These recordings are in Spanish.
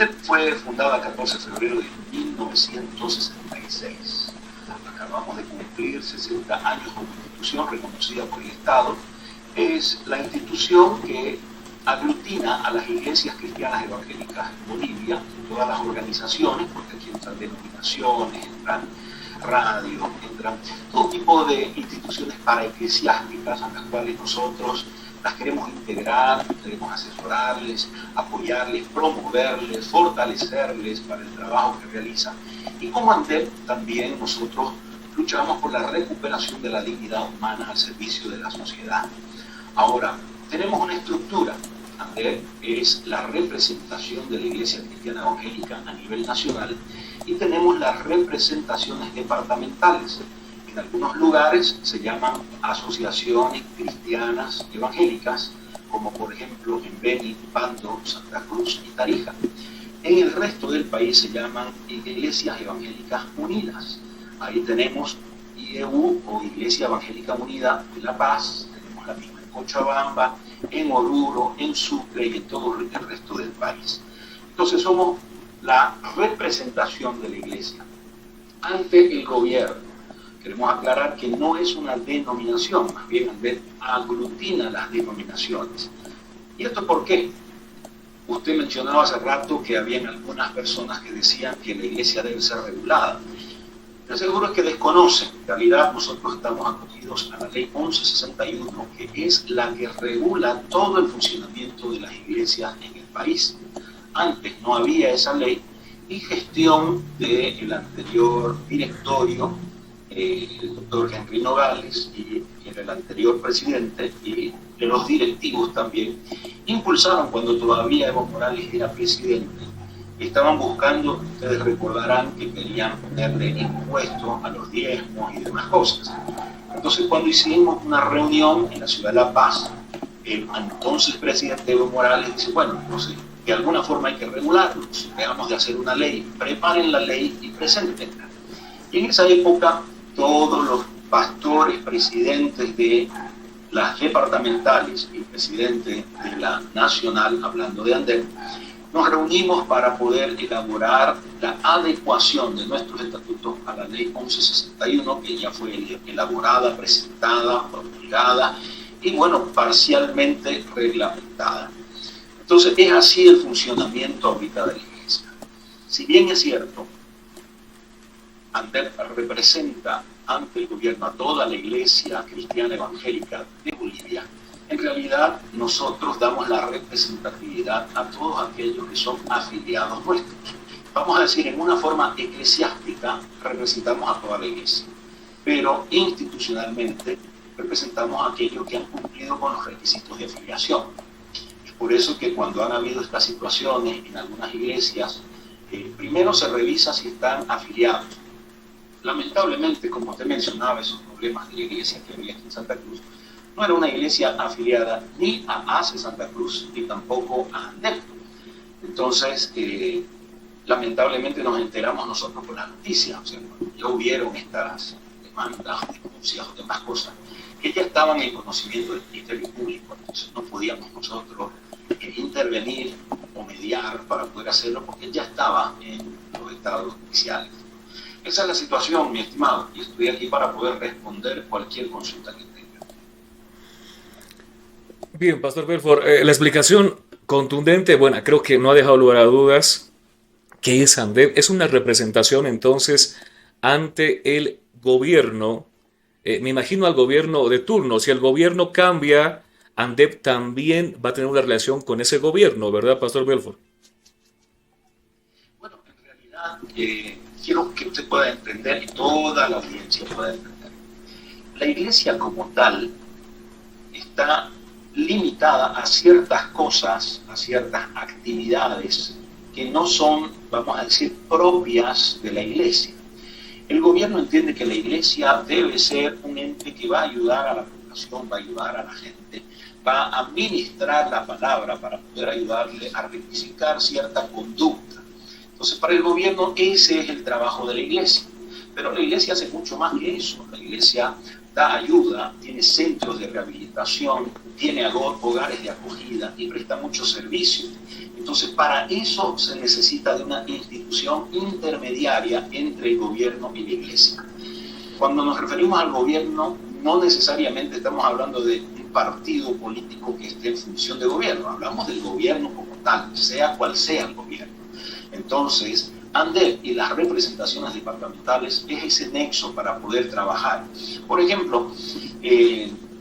ANDEP fue fundada el 14 de febrero de 1966. Acabamos de cumplir 60 años como institución reconocida por el Estado. Es la institución que aglutina a las iglesias cristianas evangélicas en Bolivia, todas las organizaciones, porque aquí entran denominaciones, entran radio, entran todo tipo de instituciones paraeclesiásticas a las cuales nosotros las queremos integrar, queremos asesorarles, apoyarles, promoverles, fortalecerles para el trabajo que realizan. Y como ANDEP también nosotros luchamos por la recuperación de la dignidad humana al servicio de la sociedad. Ahora, tenemos una estructura. ANDEP es la representación de la Iglesia Cristiana Evangélica a nivel nacional y tenemos las representaciones departamentales. En algunos lugares se llaman asociaciones cristianas evangélicas, como por ejemplo en Beni, Pando, Santa Cruz y Tarija. En el resto del país se llaman Iglesias Evangélicas Unidas. Ahí tenemos IEU o Iglesia Evangélica Unida de La Paz, tenemos la misma en Cochabamba, en Oruro, en Sucre y en todo el resto del país. Entonces somos la representación de la Iglesia ante el gobierno. Queremos aclarar que no es una denominación, más bien ANDEP aglutina las denominaciones. ¿Y esto por qué? Usted mencionaba hace rato que habían algunas personas que decían que la Iglesia debe ser regulada. Lo seguro es que desconocen. En realidad nosotros estamos acogidos a la Ley 1161, que es la que regula todo el funcionamiento de las iglesias en el país. Antes no había esa ley y gestión del anterior directorio, el doctor Henry Nogales, y el anterior presidente, y de los directivos también, impulsaron cuando todavía Evo Morales era presidente. Estaban buscando, ustedes recordarán que querían ponerle impuestos a los diezmos y demás cosas. Entonces cuando hicimos una reunión en la ciudad de La Paz, el entonces presidente Evo Morales dice, bueno, entonces de alguna forma hay que regularlo, dejamos de hacer una ley, preparen la ley y preséntenla. Y en esa época todos los pastores, presidentes de las departamentales y presidente de la nacional, hablando de ANDEP, nos reunimos para poder elaborar la adecuación de nuestros estatutos a la Ley 1161, que ya fue elaborada, presentada, promulgada y, bueno, parcialmente reglamentada. Entonces, es así el funcionamiento ahorita de la Iglesia. Si bien es cierto, ANDEP representa ante el gobierno a toda la Iglesia Cristiana Evangélica de Bolivia, en realidad nosotros damos la representatividad a todos aquellos que son afiliados nuestros. Vamos a decir, en una forma eclesiástica representamos a toda la Iglesia, pero institucionalmente representamos a aquellos que han cumplido con los requisitos de afiliación. Es por eso que cuando han habido estas situaciones en algunas iglesias, primero se revisa si están afiliados. Lamentablemente, como te mencionaba, esos problemas de la iglesia que había aquí en Santa Cruz, no era una iglesia afiliada ni a ACE Santa Cruz, ni tampoco a ANDEP. Entonces, lamentablemente nos enteramos nosotros por las noticias, o sea, cuando ya hubieron estas demandas, denuncias o demás cosas, que ya estaban en conocimiento del Ministerio Público, entonces no podíamos nosotros intervenir o mediar para poder hacerlo, porque ya estaba en los estados judiciales. Esa es la situación, mi estimado, y estoy aquí para poder responder cualquier consulta que tenga. Bien, Pastor Belfort, la explicación contundente, bueno, creo que no ha dejado lugar a dudas. ¿Qué es ANDEP? Es una representación entonces ante el gobierno, me imagino al gobierno de turno. Si el gobierno cambia, ANDEP también va a tener una relación con ese gobierno, ¿verdad, Pastor Belfort? Bueno, en realidad quiero que usted pueda entender y toda la audiencia pueda entender. La iglesia como tal está limitada a ciertas cosas, a ciertas actividades que no son, vamos a decir, propias de la iglesia. El gobierno entiende que la iglesia debe ser un ente que va a ayudar a la población, va a ayudar a la gente, va a administrar la palabra para poder ayudarle a rectificar cierta conducta. Entonces, para el gobierno ese es el trabajo de la iglesia. Pero la iglesia hace mucho más que eso. La iglesia da ayuda, tiene centros de rehabilitación, tiene hogares de acogida y presta muchos servicios. Entonces, para eso se necesita de una institución intermediaria entre el gobierno y la iglesia. Cuando nos referimos al gobierno, no necesariamente estamos hablando de un partido político que esté en función de gobierno, hablamos del gobierno como tal, sea cual sea el gobierno. Entonces, ANDEP y las representaciones departamentales es ese nexo para poder trabajar. Por ejemplo,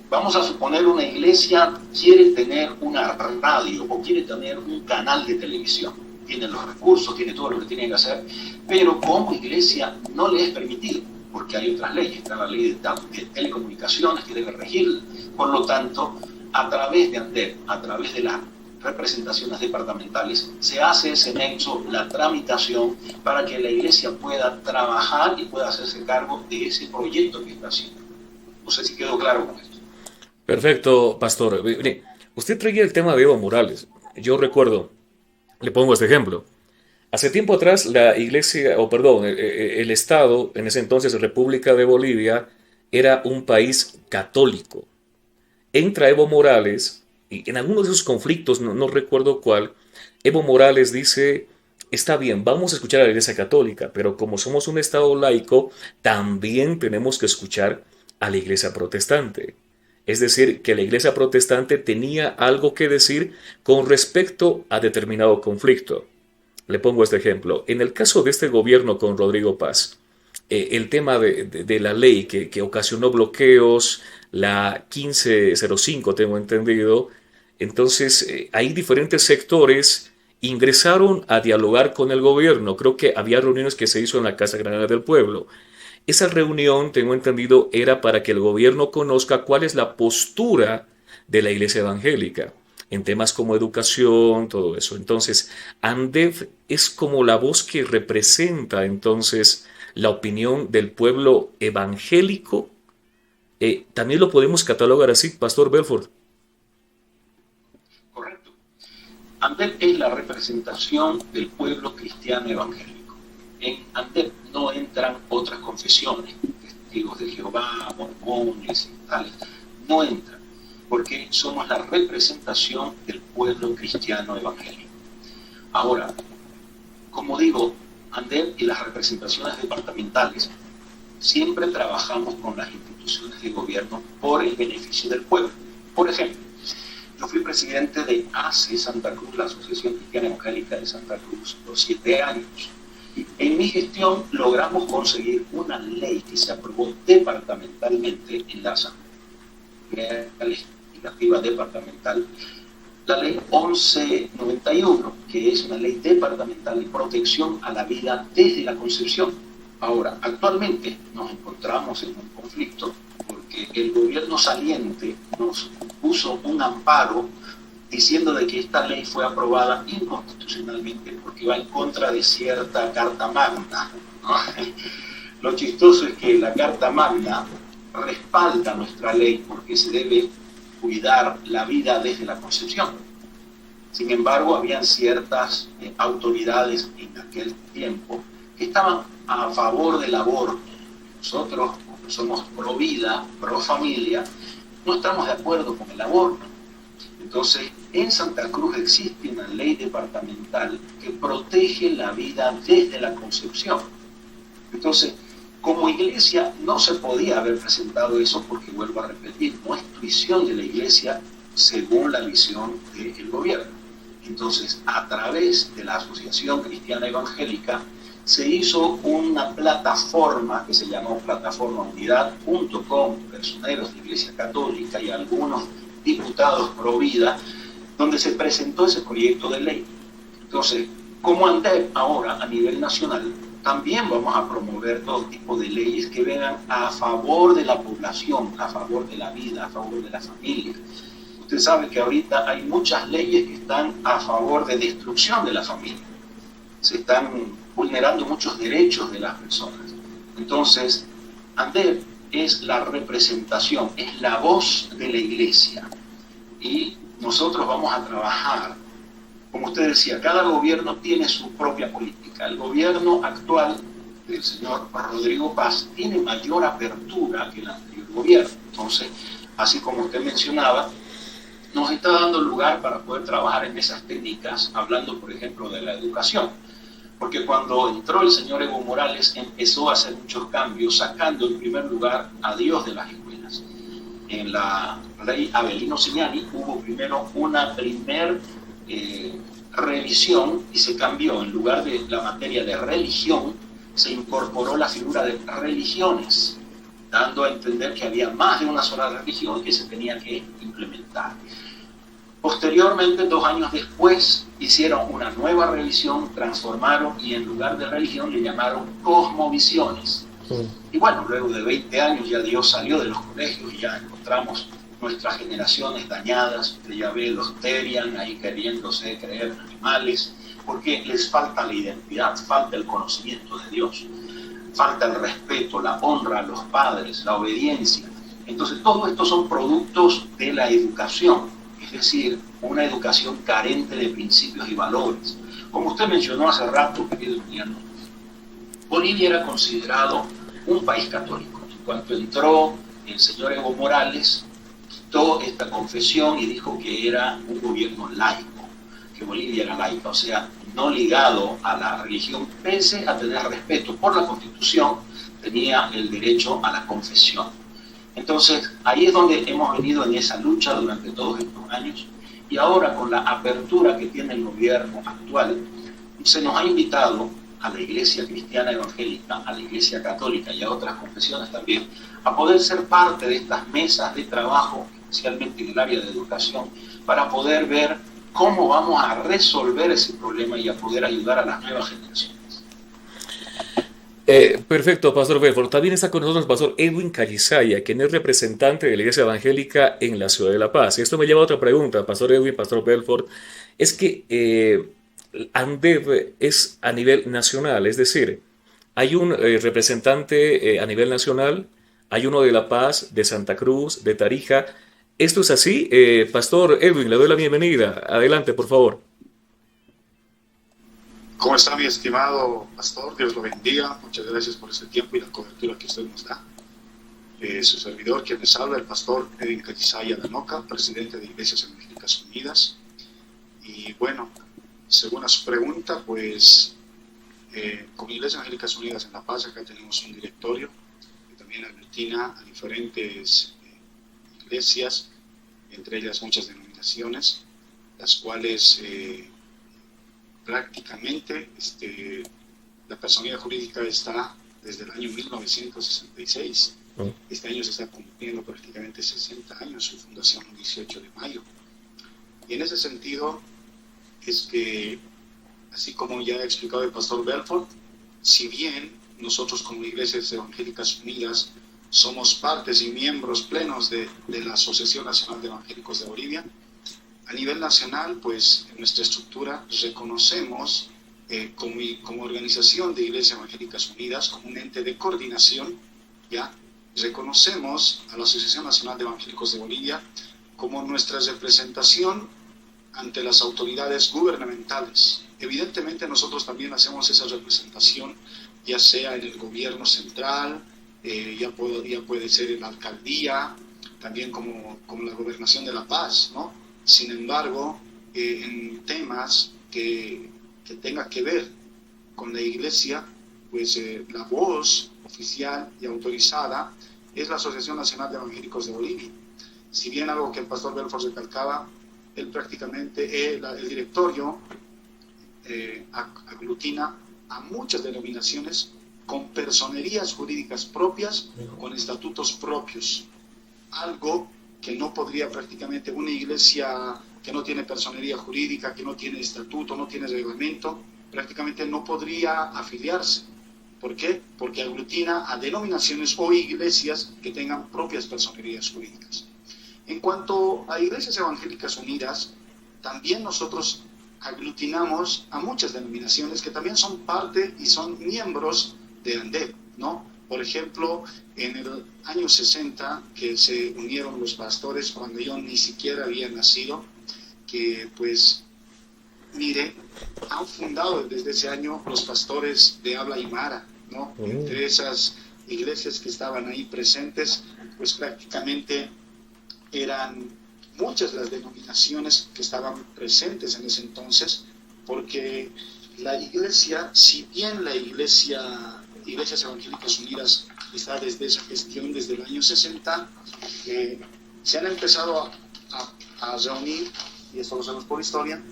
vamos a suponer una iglesia quiere tener una radio o quiere tener un canal de televisión. Tiene los recursos, tiene todo lo que tiene que hacer, pero como iglesia no le es permitido, porque hay otras leyes. Está la ley de telecomunicaciones que debe regir. Por lo tanto, a través de ANDEP, a través de las representaciones departamentales, se hace ese nexo, la tramitación, para que la iglesia pueda trabajar y pueda hacerse cargo de ese proyecto que está haciendo. No sé si quedó claro con esto. Perfecto, pastor. Mire, usted traía el tema de Evo Morales. Yo recuerdo, le pongo este ejemplo. Hace tiempo atrás, la iglesia, o perdón, el Estado, en ese entonces República de Bolivia, era un país católico. Entra Evo Morales, y en algunos de esos conflictos, no recuerdo cuál, Evo Morales dice, está bien, vamos a escuchar a la iglesia católica, pero como somos un Estado laico, también tenemos que escuchar a la iglesia protestante. Es decir, que la iglesia protestante tenía algo que decir con respecto a determinado conflicto. Le pongo este ejemplo. En el caso de este gobierno con Rodrigo Paz, el tema de la ley que ocasionó bloqueos, la 1505, tengo entendido, entonces hay diferentes sectores ingresaron a dialogar con el gobierno. Creo que había reuniones que se hizo en la Casa Granada del Pueblo. Esa reunión, tengo entendido, era para que el gobierno conozca cuál es la postura de la iglesia evangélica en temas como educación, todo eso. Entonces, ANDEF es como la voz que representa entonces la opinión del pueblo evangélico. También lo podemos catalogar así, Pastor Belfort. Correcto. ANDEP es la representación del pueblo cristiano evangélico. En ANDEP no entran otras confesiones, testigos de Jehová, mormones y tales, no entran, porque somos la representación del pueblo cristiano evangélico. Ahora, como digo, ANDEP y las representaciones departamentales siempre trabajamos con las instituciones de gobierno por el beneficio del pueblo. Por ejemplo, yo fui presidente de ACE Santa Cruz, la Asociación Cristiana Evangélica de Santa Cruz, por 7 años. En mi gestión logramos conseguir una ley que se aprobó departamentalmente en la Asamblea Legislativa Departamental, la ley 1191, que es una ley departamental de protección a la vida desde la concepción. Ahora, actualmente nos encontramos en un conflicto porque el gobierno saliente nos puso un amparo diciendo de que esta ley fue aprobada inconstitucionalmente porque va en contra de cierta Carta Magna, ¿no? Lo chistoso es que la Carta Magna respalda nuestra ley porque se debe cuidar la vida desde la concepción. Sin embargo, habían ciertas autoridades en aquel tiempo que estaban a favor del aborto. Nosotros, como somos pro vida, pro familia, no estamos de acuerdo con el aborto. Entonces, en Santa Cruz existe una ley departamental que protege la vida desde la concepción. Entonces, como iglesia no se podía haber presentado eso porque, vuelvo a repetir, no es visión de la iglesia según la visión del gobierno. Entonces, a través de la Asociación Cristiana Evangélica se hizo una plataforma que se llamó Plataforma Unidad.com, personeros de Iglesia Católica y algunos diputados pro vida, donde se presentó ese proyecto de ley. Entonces, como ANDEP ahora a nivel nacional, también vamos a promover todo tipo de leyes que vengan a favor de la población, a favor de la vida, a favor de la familia. Usted sabe que ahorita hay muchas leyes que están a favor de destrucción de la familia. Se están vulnerando muchos derechos de las personas. Entonces, ANDEP es la representación, es la voz de la iglesia. Y nosotros vamos a trabajar, como usted decía, cada gobierno tiene su propia política. El gobierno actual del señor Rodrigo Paz tiene mayor apertura que el anterior gobierno. Entonces, así como usted mencionaba, nos está dando lugar para poder trabajar en esas técnicas, hablando, por ejemplo, de la educación. Porque cuando entró el señor Evo Morales, empezó a hacer muchos cambios, sacando en primer lugar a Dios de las escuelas. En la ley Avelino Cignani hubo primero una revisión y se cambió, en lugar de la materia de religión, se incorporó la figura de religiones, dando a entender que había más de una sola religión que se tenía que implementar. Posteriormente, 2 años después, hicieron una nueva revisión, transformaron y en lugar de religión le llamaron cosmovisiones. Y bueno, luego de 20 años ya Dios salió de los colegios y ya encontramos nuestras generaciones dañadas, que ya ve los terian ahí queriéndose creer en animales, porque les falta la identidad, falta el conocimiento de Dios, falta el respeto, la honra a los padres, la obediencia. Entonces, todo esto son productos de la educación. Es decir, una educación carente de principios y valores. Como usted mencionó hace rato, querido Emiliano, Bolivia era considerado un país católico. En cuanto entró el señor Evo Morales, quitó esta confesión y dijo que era un gobierno laico, que Bolivia era laica, o sea, no ligado a la religión, pese a tener respeto por la Constitución, tenía el derecho a la confesión. Entonces, ahí es donde hemos venido en esa lucha durante todos estos años y ahora con la apertura que tiene el gobierno actual, se nos ha invitado a la Iglesia Cristiana Evangélica, a la Iglesia Católica y a otras confesiones también, a poder ser parte de estas mesas de trabajo, especialmente en el área de educación, para poder ver cómo vamos a resolver ese problema y a poder ayudar a las nuevas generaciones. Perfecto, Pastor Belfort. También está con nosotros el Pastor Edwin Calizaya, quien es representante de la Iglesia Evangélica en la Ciudad de La Paz. Y esto me lleva a otra pregunta, Pastor Edwin, Pastor Belfort. Es que ANDEV es a nivel nacional, es decir, hay un representante a nivel nacional, hay uno de La Paz, de Santa Cruz, de Tarija. ¿Esto es así? Pastor Edwin, le doy la bienvenida. Adelante, por favor. ¿Cómo está mi estimado pastor? Dios lo bendiga. Muchas gracias por este tiempo y la cobertura que usted nos da. Su servidor, quien les habla, el pastor Edwin Calizaya Danoca, presidente de Iglesias Evangélicas Unidas. Y bueno, según a su pregunta, pues con Iglesias Evangélicas Unidas en La Paz, acá tenemos un directorio que también aglutina a diferentes iglesias, entre ellas muchas denominaciones, las cuales prácticamente la personalidad jurídica está desde el año 1966. Este año se está cumpliendo prácticamente 60 años, su fundación el 18 de mayo. Y en ese sentido es que, así como ya ha explicado el pastor Belfort, si bien nosotros como Iglesias Evangélicas Unidas somos partes y miembros plenos de la Asociación Nacional de Evangélicos de Bolivia, a nivel nacional, pues en nuestra estructura reconocemos como organización de Iglesias Evangélicas Unidas, como un ente de coordinación, ¿ya? Reconocemos a la Asociación Nacional de Evangélicos de Bolivia como nuestra representación ante las autoridades gubernamentales. Evidentemente nosotros también hacemos esa representación, ya sea en el gobierno central, ya puede ser en la alcaldía, también como la gobernación de La Paz, ¿no? Sin embargo, en temas que tenga que ver con la iglesia, pues la voz oficial y autorizada es la Asociación Nacional de Evangélicos de Bolivia. Si bien algo que el pastor Belfort recalcaba, él prácticamente, el directorio aglutina a muchas denominaciones con personerías jurídicas propias, con estatutos propios, algo que no podría prácticamente una iglesia que no tiene personería jurídica, que no tiene estatuto, no tiene reglamento, prácticamente no podría afiliarse. ¿Por qué? Porque aglutina a denominaciones o iglesias que tengan propias personerías jurídicas. En cuanto a Iglesias Evangélicas Unidas, también nosotros aglutinamos a muchas denominaciones que también son parte y son miembros de ANDEV, ¿no? Por ejemplo, en el año 60, que se unieron los pastores cuando yo ni siquiera había nacido, que pues, mire, han fundado desde ese año los pastores de habla aymara, ¿no? Entre esas iglesias que estaban ahí presentes, pues prácticamente eran muchas las denominaciones que estaban presentes en ese entonces, porque la iglesia, si bien la Iglesias Evangélicas Unidas está desde esa gestión, desde el año 60, se han empezado a reunir, y esto lo sabemos por historia,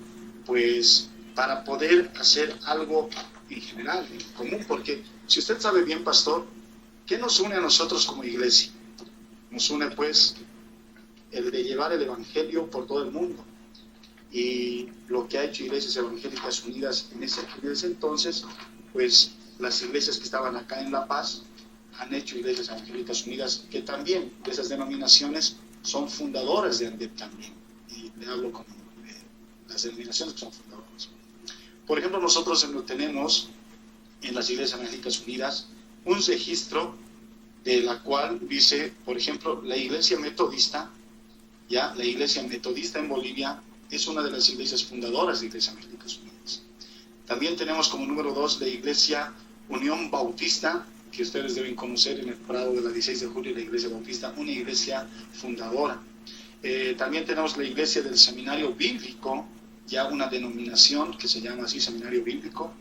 pues para poder hacer algo en general, en común, porque si usted sabe bien, pastor, ¿qué nos une a nosotros como iglesia? Nos une pues el de llevar el evangelio por todo el mundo, y lo que ha hecho Iglesias Evangélicas Unidas en ese entonces, pues las iglesias que estaban acá en La Paz han hecho Iglesias Evangélicas Unidas, que también de esas denominaciones son fundadoras de ANDEP también, y le hablo como las denominaciones que son fundadoras. Por ejemplo, nosotros tenemos en las Iglesias Evangélicas Unidas un registro de la cual dice, por ejemplo, la Iglesia Metodista, ya la Iglesia Metodista en Bolivia es una de las iglesias fundadoras de Iglesias Evangélicas Unidas. También tenemos como número 2 la Iglesia Unión Bautista, que ustedes deben conocer en el Prado de la 16 de julio, la Iglesia Bautista, una iglesia fundadora. También tenemos la Iglesia del Seminario Bíblico, ya una denominación que se llama así, Seminario Bíblico.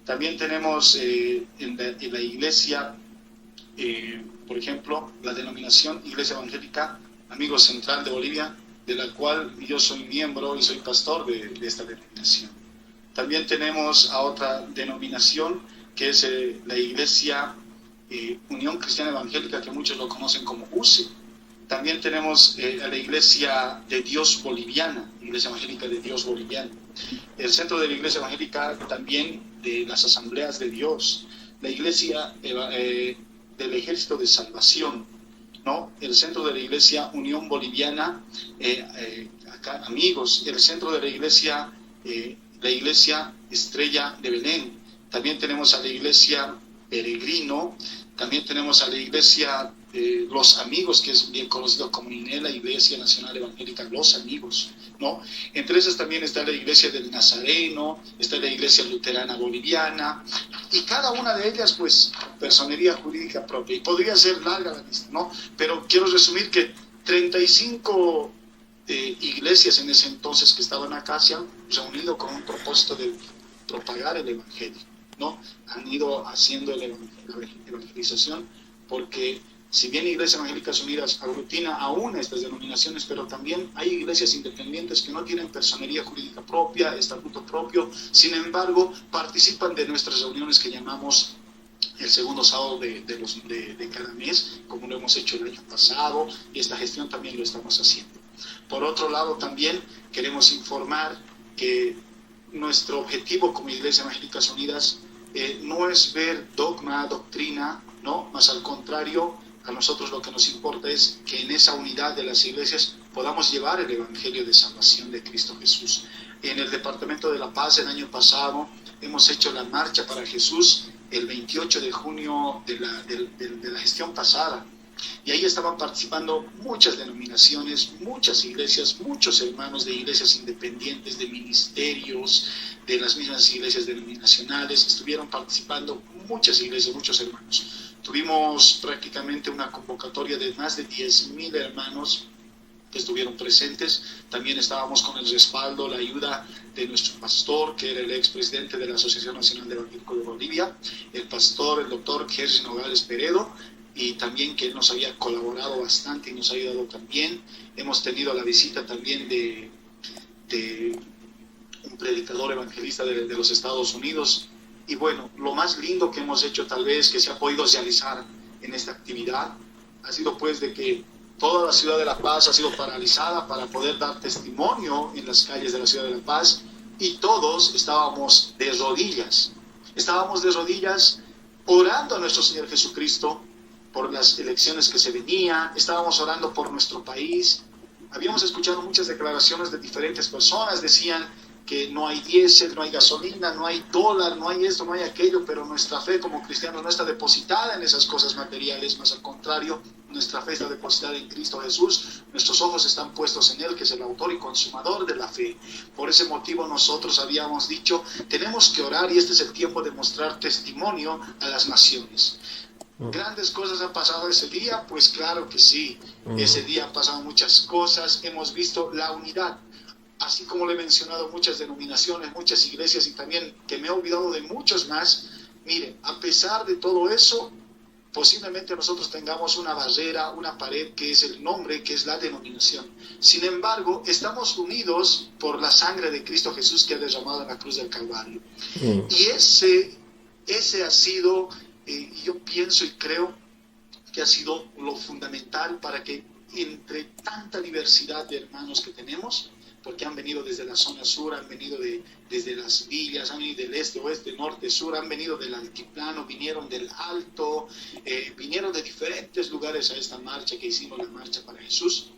También tenemos en la iglesia, por ejemplo, la denominación Iglesia Evangélica Amigo Central de Bolivia, de la cual yo soy miembro y soy pastor de esta denominación. También tenemos a otra denominación que es la Iglesia Unión Cristiana Evangélica, que muchos lo conocen como UCE. También tenemos a la Iglesia de Dios Boliviana, Iglesia Evangélica de Dios Boliviana. El centro de la Iglesia Evangélica también de las Asambleas de Dios. La Iglesia del Ejército de Salvación, ¿no? El centro de la Iglesia Unión Boliviana, acá amigos. El centro de la Iglesia Estrella de Belén. También tenemos a la Iglesia Peregrino. También tenemos a la Iglesia Los Amigos, que es bien conocido como INE, la Iglesia Nacional Evangélica Los Amigos, ¿no? Entre esas también está la Iglesia del Nazareno, está la Iglesia Luterana Boliviana, y cada una de ellas, pues, personería jurídica propia. Y podría ser larga la lista, ¿no? Pero quiero resumir que 35 iglesias en ese entonces que estaban acá se han reunido con un propósito de propagar el Evangelio, ¿no? Han ido haciendo la evangelización, porque si bien Iglesias Evangélicas Unidas aglutina aún estas denominaciones, pero también hay iglesias independientes que no tienen personería jurídica propia, estatuto propio, sin embargo participan de nuestras reuniones que llamamos el segundo sábado de cada mes, como lo hemos hecho el año pasado, y esta gestión también lo estamos haciendo. Por otro lado, también queremos informar que nuestro objetivo como Iglesias Evangélicas Unidas no es ver dogma, doctrina, ¿no? Más al contrario, a nosotros lo que nos importa es que en esa unidad de las iglesias podamos llevar el Evangelio de salvación de Cristo Jesús. En el Departamento de La Paz el año pasado hemos hecho la Marcha para Jesús el 28 de junio de la gestión pasada. Y ahí estaban participando muchas denominaciones, muchas iglesias, muchos hermanos de iglesias independientes, de ministerios, de las mismas iglesias denominacionales. Estuvieron participando muchas iglesias, muchos hermanos. Tuvimos prácticamente una convocatoria de más de 10,000 hermanos que estuvieron presentes. También estábamos con el respaldo, la ayuda de nuestro pastor, que era el expresidente de la Asociación Nacional de Evangélicos de Bolivia, el pastor, el doctor Gerson Nogales Peredo, y también que él nos había colaborado bastante y nos ha ayudado también. Hemos tenido la visita también de un predicador evangelista de los Estados Unidos. Y bueno, lo más lindo que hemos hecho tal vez que se ha podido realizar en esta actividad ha sido pues de que toda la ciudad de La Paz ha sido paralizada para poder dar testimonio en las calles de la ciudad de La Paz, y todos estábamos de rodillas orando a nuestro Señor Jesucristo por las elecciones que se venían. Estábamos orando por nuestro país. Habíamos escuchado muchas declaraciones de diferentes personas, decían que no hay diésel, no hay gasolina, no hay dólar, no hay esto, no hay aquello, pero nuestra fe como cristianos no está depositada en esas cosas materiales, más al contrario, nuestra fe está depositada en Cristo Jesús, nuestros ojos están puestos en Él, que es el autor y consumador de la fe. Por ese motivo nosotros habíamos dicho, tenemos que orar, y este es el tiempo de mostrar testimonio a las naciones. ¿Grandes cosas han pasado ese día? Pues claro que sí. Ese día han pasado muchas cosas. Hemos visto la unidad. Así como le he mencionado muchas denominaciones, muchas iglesias y también que me he olvidado de muchos más. Miren, a pesar de todo eso, posiblemente nosotros tengamos una barrera, una pared que es el nombre, que es la denominación. Sin embargo, estamos unidos por la sangre de Cristo Jesús que ha derramado en la cruz del Calvario. Y ese ha sido, yo pienso y creo que ha sido lo fundamental para que entre tanta diversidad de hermanos que tenemos, porque han venido desde la zona sur, han venido desde las villas, han venido del este, oeste, norte, sur, han venido del altiplano, vinieron del alto, vinieron de diferentes lugares a esta marcha que hicimos, la Marcha para Jesús,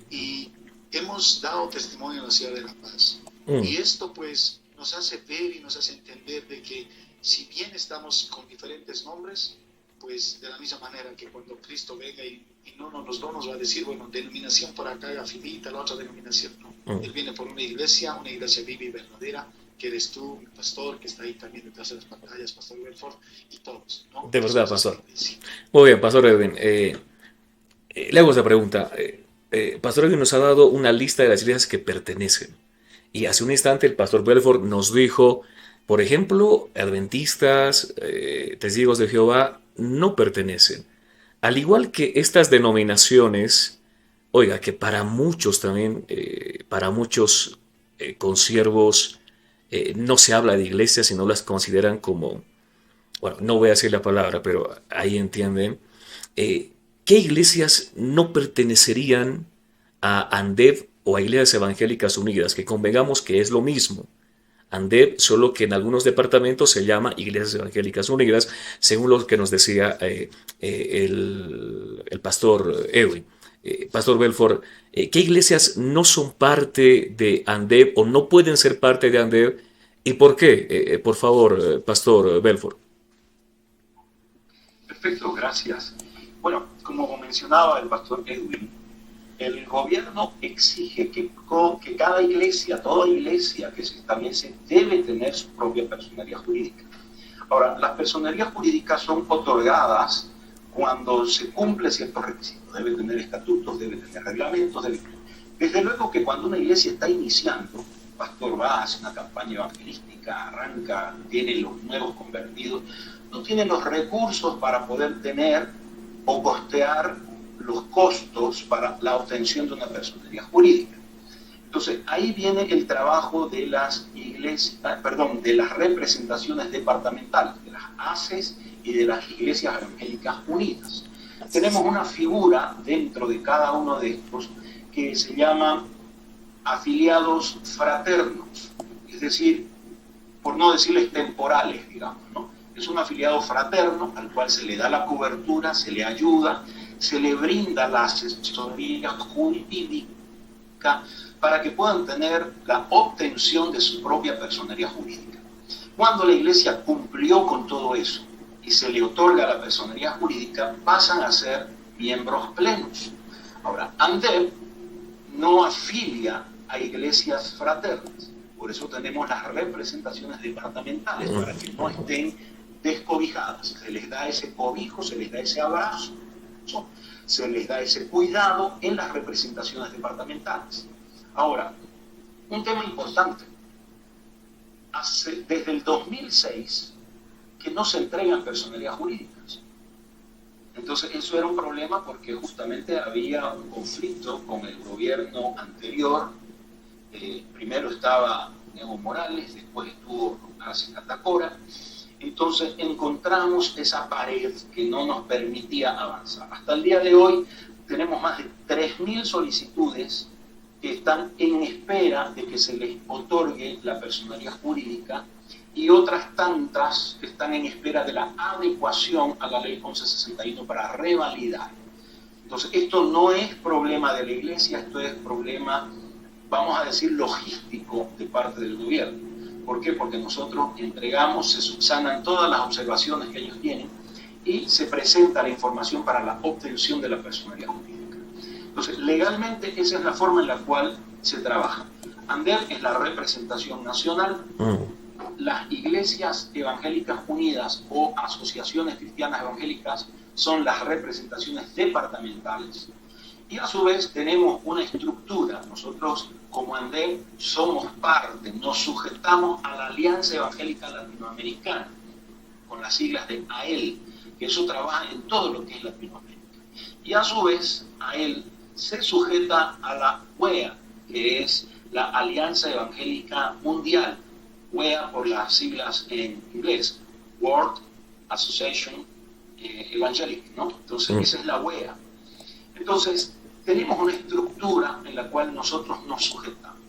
y hemos dado testimonio en la ciudad de La Paz. Y esto pues nos hace ver y nos hace entender de que si bien estamos con diferentes nombres, pues de la misma manera que cuando Cristo venga y no nos va a decir, bueno, denominación por acá, afilita, la otra denominación, no. Él viene por una iglesia viva y verdadera, que eres tú, mi pastor, que está ahí también detrás de las pantallas, Pastor Belfort, y todos, ¿no? De verdad, pastor. Muy bien, Pastor Edwin. Le hago esta pregunta. Pastor Edwin nos ha dado una lista de las iglesias que pertenecen. Y hace un instante el Pastor Belfort nos dijo, por ejemplo, adventistas, testigos de Jehová, no pertenecen. Al igual que estas denominaciones, oiga, que para muchos también, para muchos consiervos, no se habla de iglesias, sino las consideran como, bueno, no voy a decir la palabra, pero ahí entienden. ¿Qué iglesias no pertenecerían a ANDEV o a Iglesias Evangélicas Unidas? Que convengamos que es lo mismo. ANDEV, solo que en algunos departamentos se llama Iglesias Evangélicas Unidas, según lo que nos decía el pastor Edwin. Pastor Belfort, ¿qué iglesias no son parte de ANDEV o no pueden ser parte de ANDEV? ¿Y por qué? Por favor, Pastor Belfort. Perfecto, gracias. Bueno, como mencionaba el pastor Edwin, el gobierno exige que cada iglesia, toda iglesia que se establece, debe tener su propia personería jurídica. Ahora, las personerías jurídicas son otorgadas cuando se cumple ciertos requisitos. Debe tener estatutos, debe tener reglamentos. Desde luego que cuando una iglesia está iniciando, pastor va, hace una campaña evangelística, arranca, tiene los nuevos convertidos, no tiene los recursos para poder tener o costear los costos para la obtención de una personería jurídica. Entonces, ahí viene el trabajo de las iglesias, de las representaciones departamentales, de las ACES y de las Iglesias Evangélicas Unidas. Tenemos una figura dentro de cada uno de estos que se llama afiliados fraternos, es decir, por no decirles temporales, digamos, ¿no? Es un afiliado fraterno al cual se le da la cobertura, se le ayuda, se le brinda la asesoría jurídica para que puedan tener la obtención de su propia personería jurídica. Cuando la iglesia cumplió con todo eso y se le otorga la personería jurídica, pasan a ser miembros plenos. Ahora, ANDEV no afilia a iglesias fraternas, por eso tenemos las representaciones departamentales, para que no estén descobijadas. Se les da ese cobijo, se les da ese abrazo, se les da ese cuidado en las representaciones departamentales. Ahora, un tema importante. Desde el 2006 que no se entregan personerías jurídicas. Entonces eso era un problema porque justamente había un conflicto con el gobierno anterior. Primero estaba Evo Morales, después estuvo Arce Catacora. Entonces encontramos esa pared que no nos permitía avanzar. Hasta el día de hoy tenemos más de 3.000 solicitudes que están en espera de que se les otorgue la personería jurídica y otras tantas que están en espera de la adecuación a la ley 1161 para revalidar. Entonces esto no es problema de la iglesia, esto es problema, vamos a decir, logístico de parte del gobierno. ¿Por qué? Porque nosotros entregamos, se subsanan todas las observaciones que ellos tienen y se presenta la información para la obtención de la personería jurídica. Entonces, legalmente esa es la forma en la cual se trabaja. ANDEV es la representación nacional. Las iglesias evangélicas unidas o asociaciones cristianas evangélicas son las representaciones departamentales. Y a su vez tenemos una estructura. Nosotros como ANDEV somos parte, nos sujetamos a la Alianza Evangélica Latinoamericana, con las siglas de AEL, que eso trabaja en todo lo que es Latinoamérica. Y a su vez AEL se sujeta a la UEA, que es la Alianza Evangélica Mundial, UEA por las siglas en inglés, World Association Evangelic, ¿no? Entonces esa es la UEA. Entonces tenemos una estructura en la cual nosotros nos sujetamos.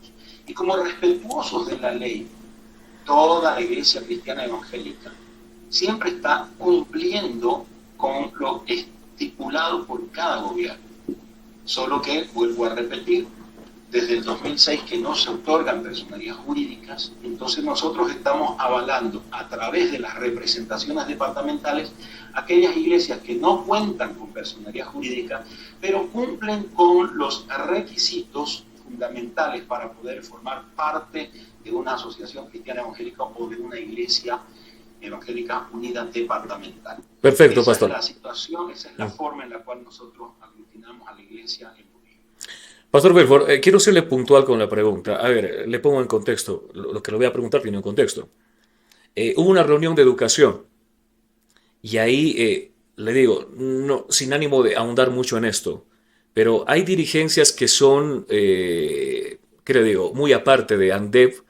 Y como respetuosos de la ley, toda la iglesia cristiana evangélica siempre está cumpliendo con lo estipulado por cada gobierno. Solo que, vuelvo a repetir, desde el 2006 que no se otorgan personerías jurídicas, entonces nosotros estamos avalando a través de las representaciones departamentales aquellas iglesias que no cuentan con personería jurídica, pero cumplen con los requisitos fundamentales para poder formar parte de una asociación cristiana evangélica o de una iglesia evangélica unida departamental. Perfecto, esa pastor. Esa es la situación, esa es la forma en la cual nosotros aglutinamos a la iglesia en Bolivia. Pastor Belfort, quiero serle puntual con la pregunta. A ver, le pongo en contexto. Lo que le voy a preguntar tiene un contexto. Hubo una reunión de educación y ahí, le digo, no, sin ánimo de ahondar mucho en esto, pero hay dirigencias que son, ¿qué le digo?, muy aparte de ANDEV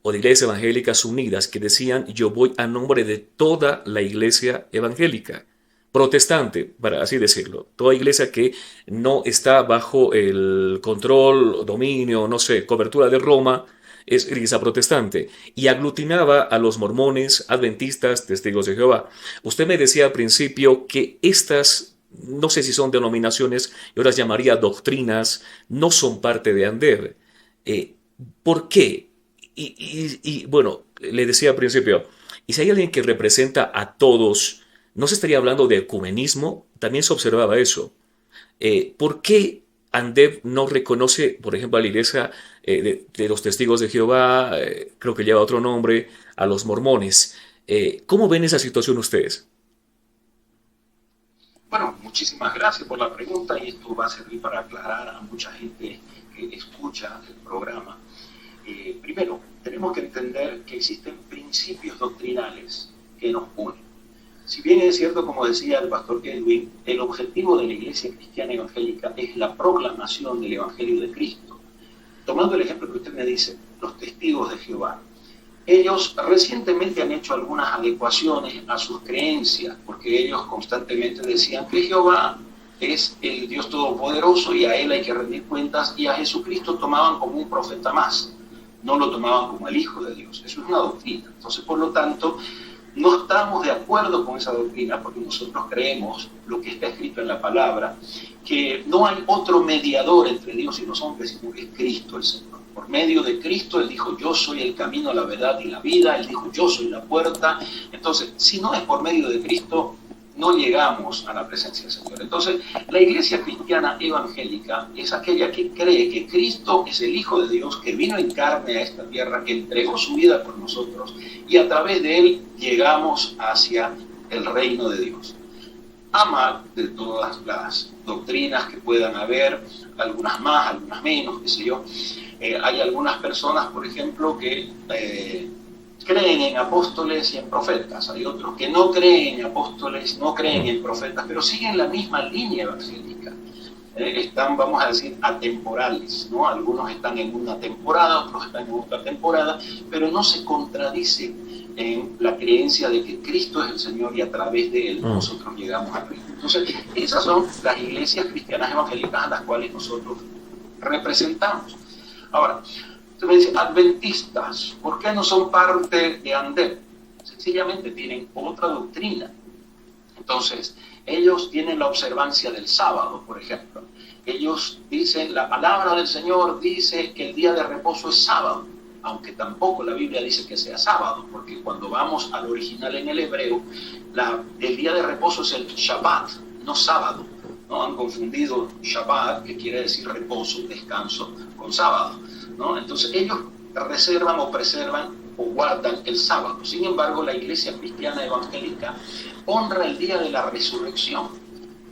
o de Iglesias Evangélicas Unidas, que decían, yo voy a nombre de toda la iglesia evangélica, protestante, para así decirlo, toda iglesia que no está bajo el control, dominio, no sé, cobertura de Roma, es iglesia protestante, y aglutinaba a los mormones, adventistas, testigos de Jehová. Usted me decía al principio que estas, no sé si son denominaciones, yo las llamaría doctrinas, no son parte de ANDEV. ¿Por qué? Y bueno, le decía al principio, y si hay alguien que representa a todos, no se estaría hablando de ecumenismo, también se observaba eso. ¿Por qué ANDEV no reconoce, por ejemplo, a la iglesia de los testigos de Jehová, creo que lleva otro nombre, a los mormones? ¿Cómo ven esa situación ustedes? Bueno, muchísimas gracias por la pregunta y esto va a servir para aclarar a mucha gente que escucha el programa. Primero, tenemos que entender que existen principios doctrinales que nos unen. Si bien es cierto, como decía el pastor Kelvin, el objetivo de la Iglesia Cristiana Evangélica es la proclamación del Evangelio de Cristo. Tomando el ejemplo que usted me dice, los testigos de Jehová, ellos recientemente han hecho algunas adecuaciones a sus creencias, porque ellos constantemente decían que Jehová es el Dios Todopoderoso y a Él hay que rendir cuentas, y a Jesucristo tomaban como un profeta más, no lo tomaban como el Hijo de Dios. Eso es una doctrina. Entonces, por lo tanto, no estamos de acuerdo con esa doctrina porque nosotros creemos lo que está escrito en la palabra, que no hay otro mediador entre Dios y los hombres, sino que es Cristo el Señor. Por medio de Cristo, Él dijo, yo soy el camino, la verdad y la vida. Él dijo, yo soy la puerta. Entonces, si no es por medio de Cristo, no llegamos a la presencia del Señor. Entonces, la iglesia cristiana evangélica es aquella que cree que Cristo es el Hijo de Dios, que vino en carne a esta tierra, que entregó su vida por nosotros, y a través de Él llegamos hacia el reino de Dios. Amar de todas las doctrinas que puedan haber, algunas más, algunas menos, qué sé yo. Hay algunas personas, por ejemplo, que creen en apóstoles y en profetas. Hay otros que no creen en apóstoles, no creen en profetas, pero siguen la misma línea evangélica. Están, vamos a decir, atemporales, ¿no? Algunos están en una temporada, otros están en otra temporada, pero no se contradice en la creencia de que Cristo es el Señor y a través de Él nosotros llegamos a Cristo. Entonces, esas son las iglesias cristianas evangélicas a las cuales nosotros representamos. Ahora, usted me dice, adventistas, ¿por qué no son parte de ANDEV? Sencillamente tienen otra doctrina. Entonces, ellos tienen la observancia del sábado, por ejemplo. Ellos dicen, la palabra del Señor dice que el día de reposo es sábado, aunque tampoco la Biblia dice que sea sábado, porque cuando vamos al original en el hebreo, el día de reposo es el Shabbat, no sábado. ¿No? Han confundido Shabbat, que quiere decir reposo, descanso, con sábado, ¿no? Entonces ellos reservan o preservan o guardan el sábado. Sin embargo, la iglesia cristiana evangélica honra el día de la resurrección.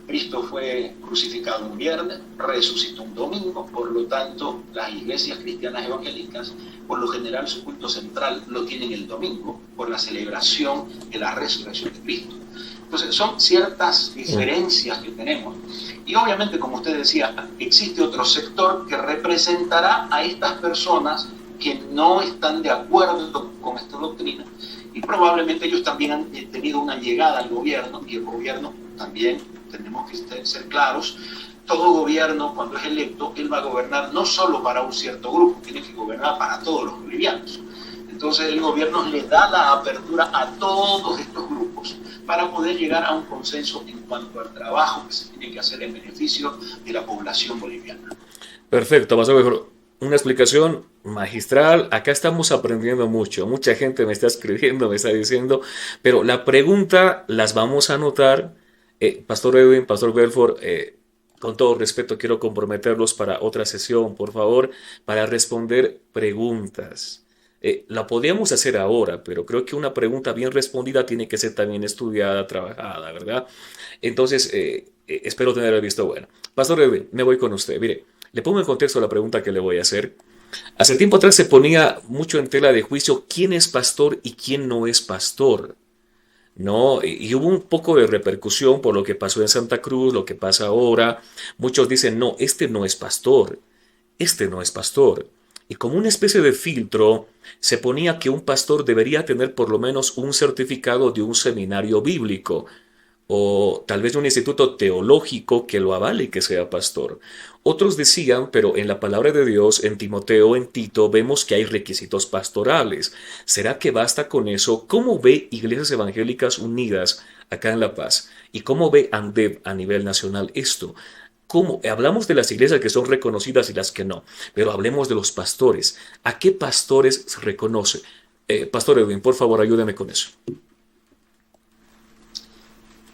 Cristo fue crucificado un viernes, resucitó un domingo, por lo tanto, las iglesias cristianas evangélicas, por lo general, su culto central lo tienen el domingo, por la celebración de la resurrección de Cristo. Entonces, son ciertas diferencias que tenemos. Y obviamente, como usted decía, existe otro sector que representará a estas personas que no están de acuerdo con esta doctrina, y probablemente ellos también han tenido una llegada al gobierno, y el gobierno también, tenemos que ser claros, todo gobierno cuando es electo, él va a gobernar no solo para un cierto grupo, tiene que gobernar para todos los bolivianos. Entonces el gobierno le da la apertura a todos estos grupos para poder llegar a un consenso en cuanto al trabajo que se tiene que hacer en beneficio de la población boliviana. Perfecto, pastor. Una explicación magistral. Acá estamos aprendiendo mucho. Mucha gente me está escribiendo, me está diciendo, pero la pregunta las vamos a anotar. Pastor Edwin, Pastor Belfort, con todo respeto quiero comprometerlos para otra sesión, por favor, para responder preguntas. La podríamos hacer ahora, pero creo que una pregunta bien respondida tiene que ser también estudiada, trabajada, ¿verdad? Entonces, espero tener el visto bueno. Pastor Edwin, me voy con usted. Mire, le pongo en contexto la pregunta que le voy a hacer. Hace tiempo atrás se ponía mucho en tela de juicio quién es pastor y quién no es pastor, ¿no? Y hubo un poco de repercusión por lo que pasó en Santa Cruz, lo que pasa ahora. Muchos dicen, no, este no es pastor, este no es pastor. Y como una especie de filtro, se ponía que un pastor debería tener por lo menos un certificado de un seminario bíblico, o tal vez un instituto teológico que lo avale y que sea pastor. Otros decían, pero en la palabra de Dios, en Timoteo, en Tito, vemos que hay requisitos pastorales. ¿Será que basta con eso? ¿Cómo ve Iglesias Evangélicas Unidas acá en La Paz? ¿Y cómo ve ANDEV a nivel nacional esto? ¿Cómo? Hablamos de las iglesias que son reconocidas y las que no, pero hablemos de los pastores. ¿A qué pastores se reconoce? Pastor Edwin, por favor, ayúdame con eso.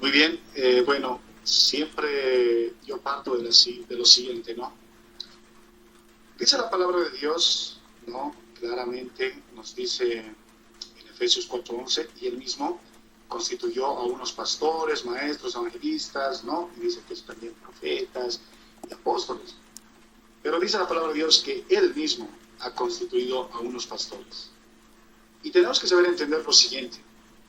Muy bien, bueno, siempre yo parto de lo siguiente, ¿no? Dice la palabra de Dios, ¿no? Claramente nos dice en Efesios 4:11, y él mismo constituyó a unos pastores, maestros, evangelistas, ¿no? Y dice que también profetas y apóstoles. Pero dice la palabra de Dios que él mismo ha constituido a unos pastores. Y tenemos que saber entender lo siguiente.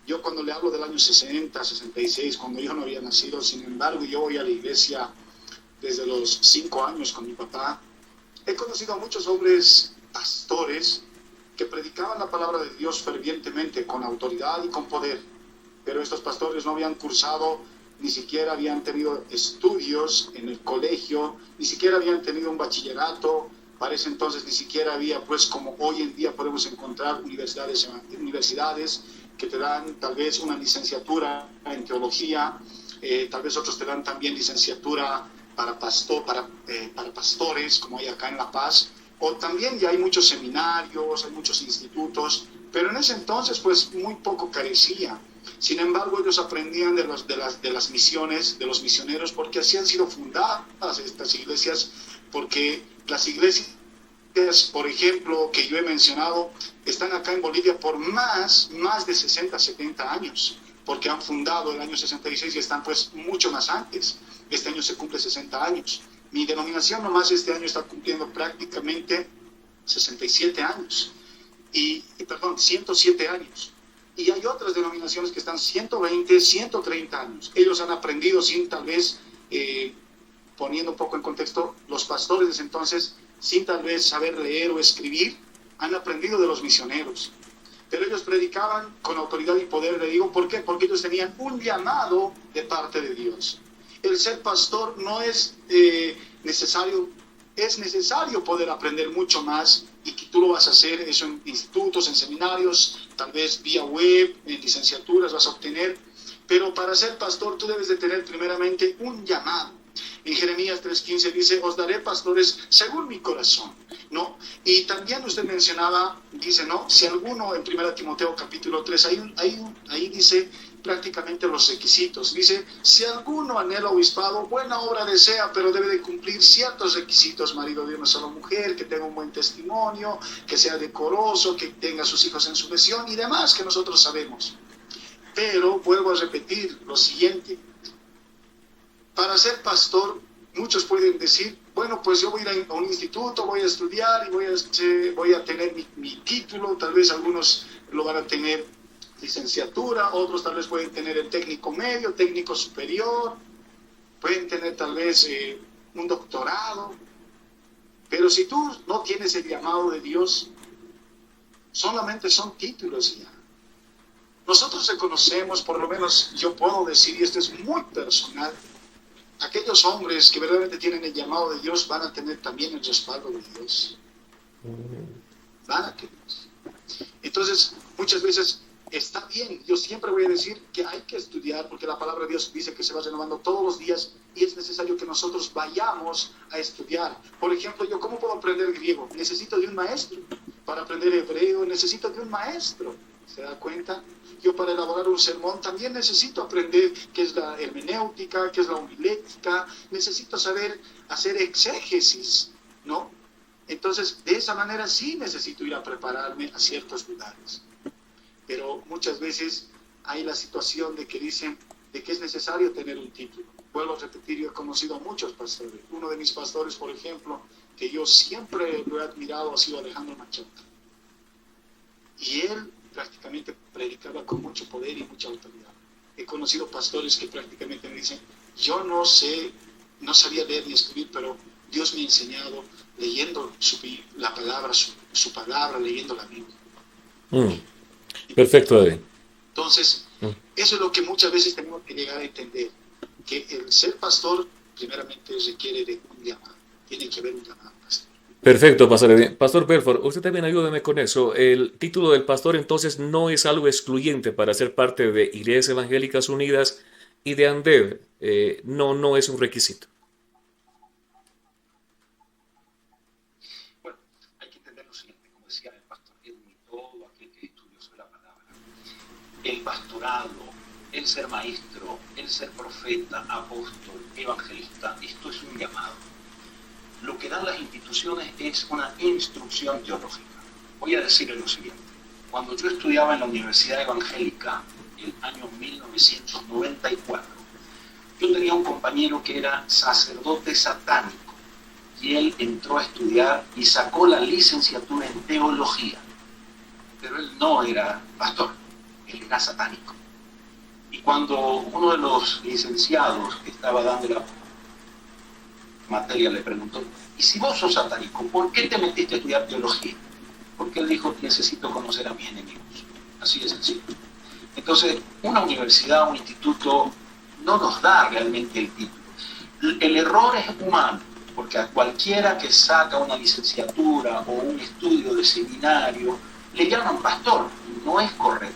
Yo cuando le hablo del año 60, 66, cuando yo no había nacido, sin embargo, yo voy a la iglesia desde los 5 años con mi papá. He conocido a muchos hombres pastores que predicaban la palabra de Dios fervientemente, con autoridad y con poder. Pero estos pastores no habían cursado, ni siquiera habían tenido estudios en el colegio, ni siquiera habían tenido un bachillerato. Para ese entonces ni siquiera había, pues como hoy en día podemos encontrar universidades que te dan tal vez una licenciatura en teología, tal vez otros te dan también licenciatura para pastores, como hay acá en La Paz, o también ya hay muchos seminarios, hay muchos institutos, pero en ese entonces pues muy poco carecía. Sin embargo, ellos aprendían de las misiones, de los misioneros, porque así han sido fundadas estas iglesias, porque las iglesias, por ejemplo, que yo he mencionado, están acá en Bolivia por más de 60, 70 años, porque han fundado el año 66 y están pues mucho más antes. Este año se cumple 60 años. Mi denominación nomás este año está cumpliendo prácticamente 67 años. 107 años. Y hay otras denominaciones que están 120, 130 años. Ellos han aprendido sin tal vez, poniendo un poco en contexto, los pastores de ese entonces, sin tal vez saber leer o escribir, han aprendido de los misioneros. Pero ellos predicaban con autoridad y poder, le digo, ¿por qué? Porque ellos tenían un llamado de parte de Dios. El ser pastor no es necesario, es necesario poder aprender mucho más, y que tú lo vas a hacer eso en institutos, en seminarios, tal vez vía web, en licenciaturas vas a obtener, pero para ser pastor tú debes de tener primeramente un llamado. En Jeremías 3:15 dice, os daré pastores según mi corazón, ¿no? Y también usted mencionaba, dice, ¿no? Si alguno en 1 Timoteo capítulo 3, ahí dice prácticamente los requisitos. Dice, si alguno anhela obispado, buena obra desea, pero debe de cumplir ciertos requisitos: marido de una sola mujer, que tenga un buen testimonio, que sea decoroso, que tenga a sus hijos en sujeción y demás que nosotros sabemos. Pero vuelvo a repetir lo siguiente: para ser pastor, muchos pueden decir, bueno, pues yo voy a ir a un instituto, voy a estudiar y voy a tener mi título. Tal vez algunos lo van a tener licenciatura, otros tal vez pueden tener el técnico medio, técnico superior, pueden tener tal vez un doctorado. Pero si tú no tienes el llamado de Dios, solamente son títulos ya. Nosotros reconocemos, por lo menos yo puedo decir, y esto es muy personal, aquellos hombres que verdaderamente tienen el llamado de Dios van a tener también el respaldo de Dios. Van a tener. Entonces, muchas veces está bien. Yo siempre voy a decir que hay que estudiar, porque la palabra de Dios dice que se va renovando todos los días y es necesario que nosotros vayamos a estudiar. Por ejemplo, yo, ¿cómo puedo aprender griego? Necesito de un maestro. Para aprender hebreo necesito de un maestro. ¿Se da cuenta? Yo, para elaborar un sermón, también necesito aprender qué es la hermenéutica, qué es la homilética. Necesito saber hacer exégesis, ¿no? Entonces, de esa manera sí necesito ir a prepararme a ciertos lugares. Pero muchas veces hay la situación de que dicen de que es necesario tener un título. Vuelvo a repetir, yo he conocido a muchos pastores. Uno de mis pastores, por ejemplo, que yo siempre lo he admirado, ha sido Alejandro Machado. Y él prácticamente predicaba con mucho poder y mucha autoridad. He conocido pastores que prácticamente me dicen, yo no sabía leer ni escribir, pero Dios me ha enseñado leyendo la palabra, su palabra, leyendo la Biblia. Perfecto, David. Entonces, eso es lo que muchas veces tenemos que llegar a entender, que el ser pastor primeramente requiere de un llamado. Tiene que haber un llamado, pastor. Perfecto, Pastor. Pastor Belfort, usted también ayúdeme con eso. El título del pastor entonces no es algo excluyente para ser parte de Iglesias Evangélicas Unidas y de ANDEV. No es un requisito. Bueno, hay que entender lo siguiente, como decía el pastor Edwin y todo aquel que estudió sobre la palabra. El pastorado, el ser maestro, el ser profeta, apóstol, evangelista, esto es un llamado. Lo que dan las instituciones es una instrucción teológica. Voy a decirle lo siguiente. Cuando yo estudiaba en la Universidad Evangélica, el año 1994, yo tenía un compañero que era sacerdote satánico y él entró a estudiar y sacó la licenciatura en teología. Pero él no era pastor, él era satánico. Y cuando uno de los licenciados que estaba dando la materia le preguntó, ¿y si vos sos satánico, por qué te metiste a estudiar teología? Porque él dijo, necesito conocer a mis enemigos. Así de sencillo. Entonces, una universidad, un instituto, no nos da realmente el título. El error es humano, porque a cualquiera que saca una licenciatura o un estudio de seminario, le llaman pastor. No es correcto.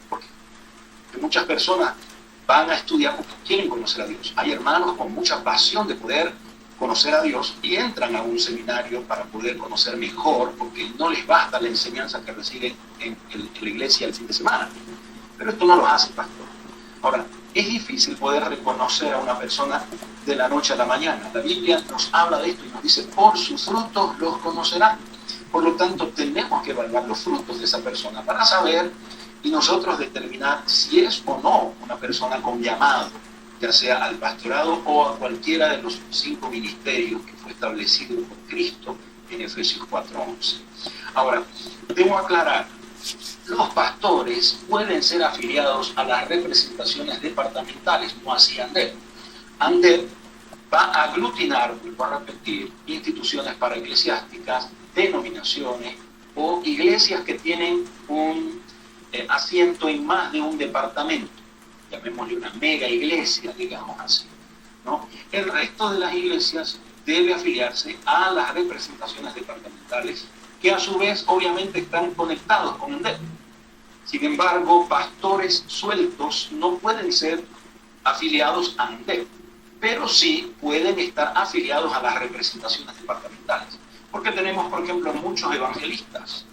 Porque muchas personas van a estudiar porque quieren conocer a Dios. Hay hermanos con mucha pasión de poder conocer a Dios y entran a un seminario para poder conocer mejor, porque no les basta la enseñanza que reciben en la iglesia el fin de semana. Pero esto no lo hace pastor. Ahora, es difícil poder reconocer a una persona de la noche a la mañana. La Biblia nos habla de esto y nos dice, por sus frutos los conocerán. Por lo tanto, tenemos que evaluar los frutos de esa persona para saber y nosotros determinar si es o no una persona con llamado, ya sea al pastorado o a cualquiera de los 5 ministerios que fue establecido por Cristo en Efesios 4:11. Ahora, debo aclarar, los pastores pueden ser afiliados a las representaciones departamentales, no así ANDEV. ANDEV va a aglutinar, vuelvo a repetir, instituciones paraeclesiásticas, denominaciones o iglesias que tienen un asiento en más de un departamento, llamémosle una mega iglesia, digamos así, ¿no? El resto de las iglesias debe afiliarse a las representaciones departamentales, que a su vez obviamente están conectados con ANDEV. Sin embargo, pastores sueltos no pueden ser afiliados a ANDEV, pero sí pueden estar afiliados a las representaciones departamentales, porque tenemos, por ejemplo, muchos evangelistas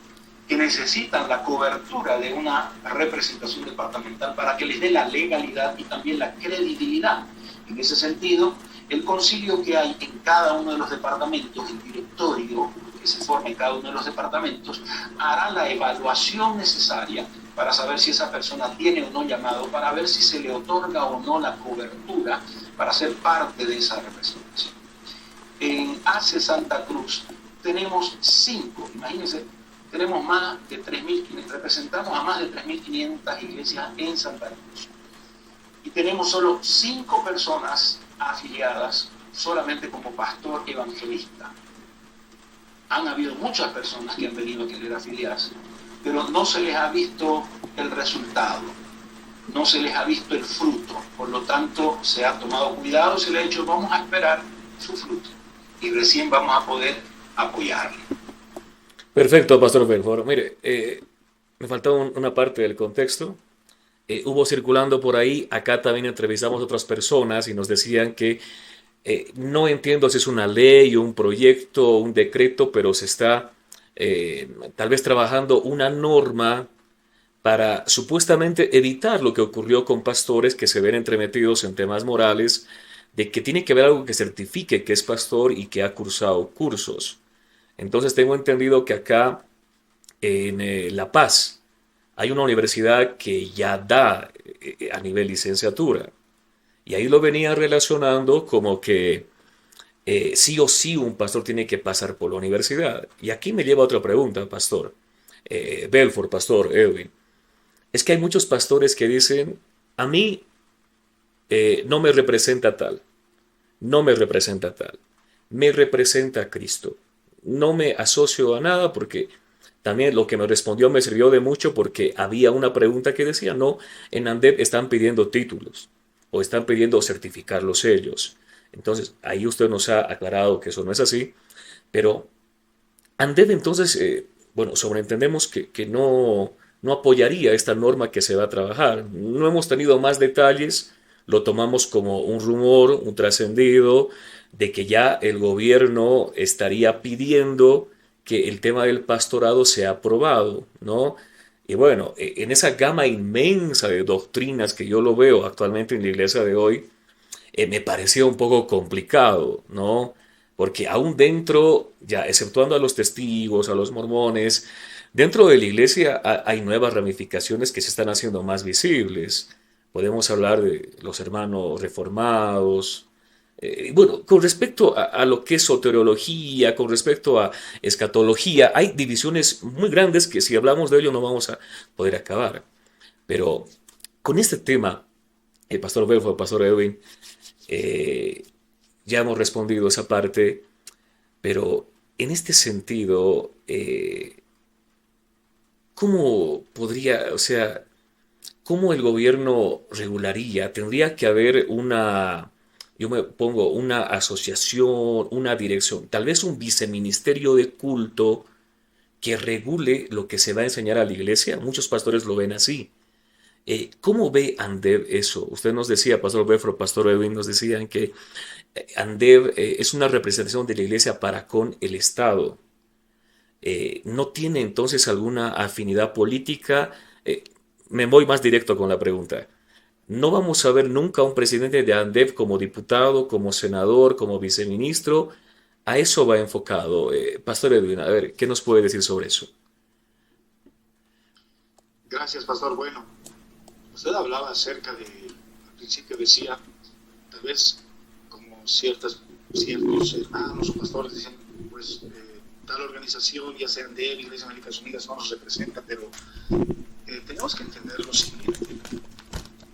que necesitan la cobertura de una representación departamental para que les dé la legalidad y también la credibilidad. En ese sentido, el concilio que hay en cada uno de los departamentos, el directorio que se forma en cada uno de los departamentos, hará la evaluación necesaria para saber si esa persona tiene o no llamado, para ver si se le otorga o no la cobertura para ser parte de esa representación. En ACE Santa Cruz tenemos 5, imagínense, tenemos más de 3.500, representamos a más de 3.500 iglesias en Santa Cruz. Y tenemos solo 5 personas afiliadas solamente como pastor evangelista. Han habido muchas personas que han venido a querer afiliarse, pero no se les ha visto el resultado, no se les ha visto el fruto. Por lo tanto, se ha tomado cuidado, se le ha dicho, vamos a esperar su fruto y recién vamos a poder apoyarle. Perfecto, Pastor Belfort. Mire, me faltaba una parte del contexto. Hubo circulando por ahí, acá también entrevistamos a otras personas y nos decían que no entiendo si es una ley, un proyecto, un decreto, pero se está tal vez trabajando una norma para supuestamente evitar lo que ocurrió con pastores que se ven entremetidos en temas morales, de que tiene que haber algo que certifique que es pastor y que ha cursado cursos. Entonces tengo entendido que acá en La Paz hay una universidad que ya da a nivel licenciatura. Y ahí lo venía relacionando como que sí o sí un pastor tiene que pasar por la universidad. Y aquí me lleva a otra pregunta, Pastor Belfort, Pastor Edwin. Es que hay muchos pastores que dicen, a mí no me representa tal, no me representa tal, me representa Cristo. No me asocio a nada porque también lo que me respondió me sirvió de mucho porque había una pregunta que decía, no, en ANDEP están pidiendo títulos o están pidiendo certificar los sellos. Entonces, ahí usted nos ha aclarado que eso no es así, pero ANDEP entonces, bueno, sobreentendemos que no apoyaría esta norma que se va a trabajar. No hemos tenido más detalles, lo tomamos como un rumor, un trascendido, de que ya el gobierno estaría pidiendo que el tema del pastorado sea aprobado, ¿no? Y bueno, en esa gama inmensa de doctrinas que yo lo veo actualmente en la iglesia de hoy, me parecía un poco complicado, ¿no? Porque aún dentro, ya exceptuando a los testigos, a los mormones, dentro de la iglesia hay nuevas ramificaciones que se están haciendo más visibles. Podemos hablar de los hermanos reformados. Bueno, con respecto a lo que es soteriología, con respecto a escatología, hay divisiones muy grandes que si hablamos de ello no vamos a poder acabar. Pero con este tema, el Pastor Belfort, el Pastor Edwin, ya hemos respondido esa parte, pero en este sentido, ¿cómo podría, o sea, cómo el gobierno regularía? Tendría que haber yo me pongo una asociación, una dirección, tal vez un viceministerio de culto que regule lo que se va a enseñar a la iglesia. Muchos pastores lo ven así. ¿Cómo ve ANDEB eso? Usted nos decía, Pastor Belfort, Pastor Edwin, nos decían que ANDEB es una representación de la iglesia para con el Estado. ¿No tiene entonces alguna afinidad política? Me voy más directo con la pregunta. No vamos a ver nunca un presidente de ANDEB como diputado, como senador, como viceministro. A eso va enfocado. Pastor Edwin, a ver, ¿qué nos puede decir sobre eso? Gracias, Pastor. Bueno, usted hablaba acerca de, al principio decía, tal vez como ciertos hermanos o pastores dicen, pues tal organización, ya sea ANDEB, Iglesia Evangélica Unidas, no nos representa, pero tenemos que entender lo siguiente.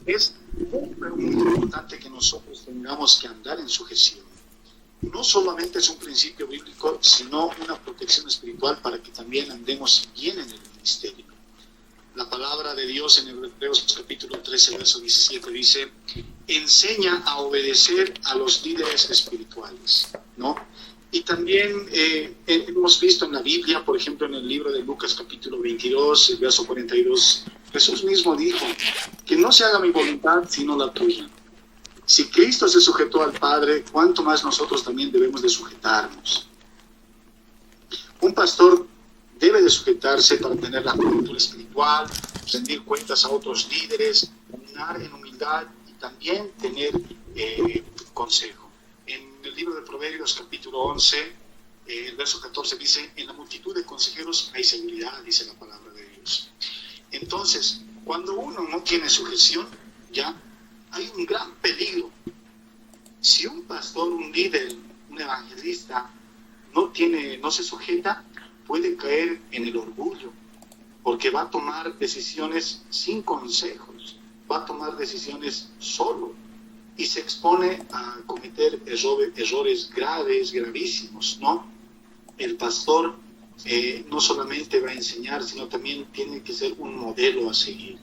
Es muy importante que nosotros tengamos que andar en sujeción. No solamente es un principio bíblico, sino una protección espiritual para que también andemos bien en el ministerio. La palabra de Dios en Hebreos capítulo 13, verso 17 dice, enseña a obedecer a los líderes espirituales, ¿no? Y también hemos visto en la Biblia, por ejemplo, en el libro de Lucas capítulo 22, el verso 42, Jesús mismo dijo, que no se haga mi voluntad sino la tuya. Si Cristo se sujetó al Padre, ¿cuánto más nosotros también debemos de sujetarnos? Un pastor debe de sujetarse para tener la cobertura espiritual, rendir cuentas a otros líderes, caminar en humildad y también tener consejo. En el libro de Proverbios, capítulo 11, el verso 14 dice: en la multitud de consejeros hay seguridad, dice la palabra de Dios. Entonces, cuando uno no tiene sujeción, ya hay un gran peligro. Si un pastor, un líder, un evangelista no se sujeta, puede caer en el orgullo, porque va a tomar decisiones sin consejos, va a tomar decisiones solo y se expone a cometer errores graves, gravísimos, ¿no? El pastor no solamente va a enseñar, sino también tiene que ser un modelo a seguir.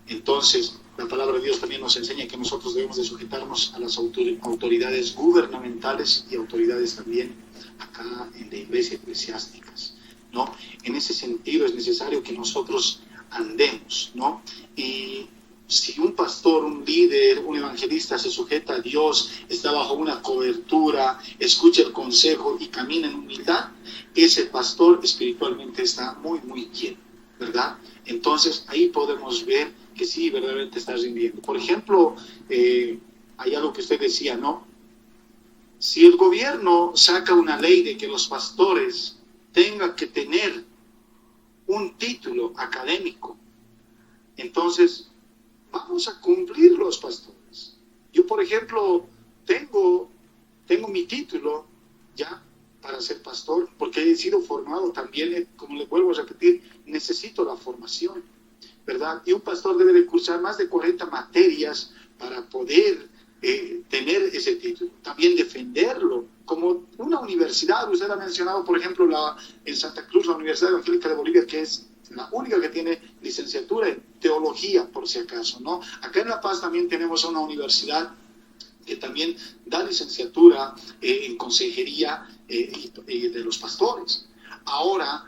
Entonces, la palabra de Dios también nos enseña que nosotros debemos de sujetarnos a las autoridades gubernamentales y autoridades también acá en la iglesia eclesiásticas, ¿no? En ese sentido es necesario que nosotros andemos, ¿no? Y si un pastor, un líder, un evangelista se sujeta a Dios, está bajo una cobertura, escucha el consejo y camina en humildad, ese pastor espiritualmente está muy, muy bien, ¿verdad? Entonces ahí podemos ver que sí, verdaderamente está rindiendo. Por ejemplo, hay algo que usted decía, ¿no? Si el gobierno saca una ley de que los pastores tengan que tener un título académico, entonces vamos a cumplir los pastores. Yo, por ejemplo, tengo mi título ya para ser pastor, porque he sido formado también, como le vuelvo a repetir, necesito la formación, ¿verdad? Y un pastor debe de cursar más de 40 materias para poder tener ese título, también defenderlo, como una universidad. Usted ha mencionado, por ejemplo, en Santa Cruz, la Universidad Evangélica de Bolivia, que es la única que tiene licenciatura en teología, por si acaso, ¿no? Acá en La Paz también tenemos una universidad que también da licenciatura en consejería de los pastores. Ahora,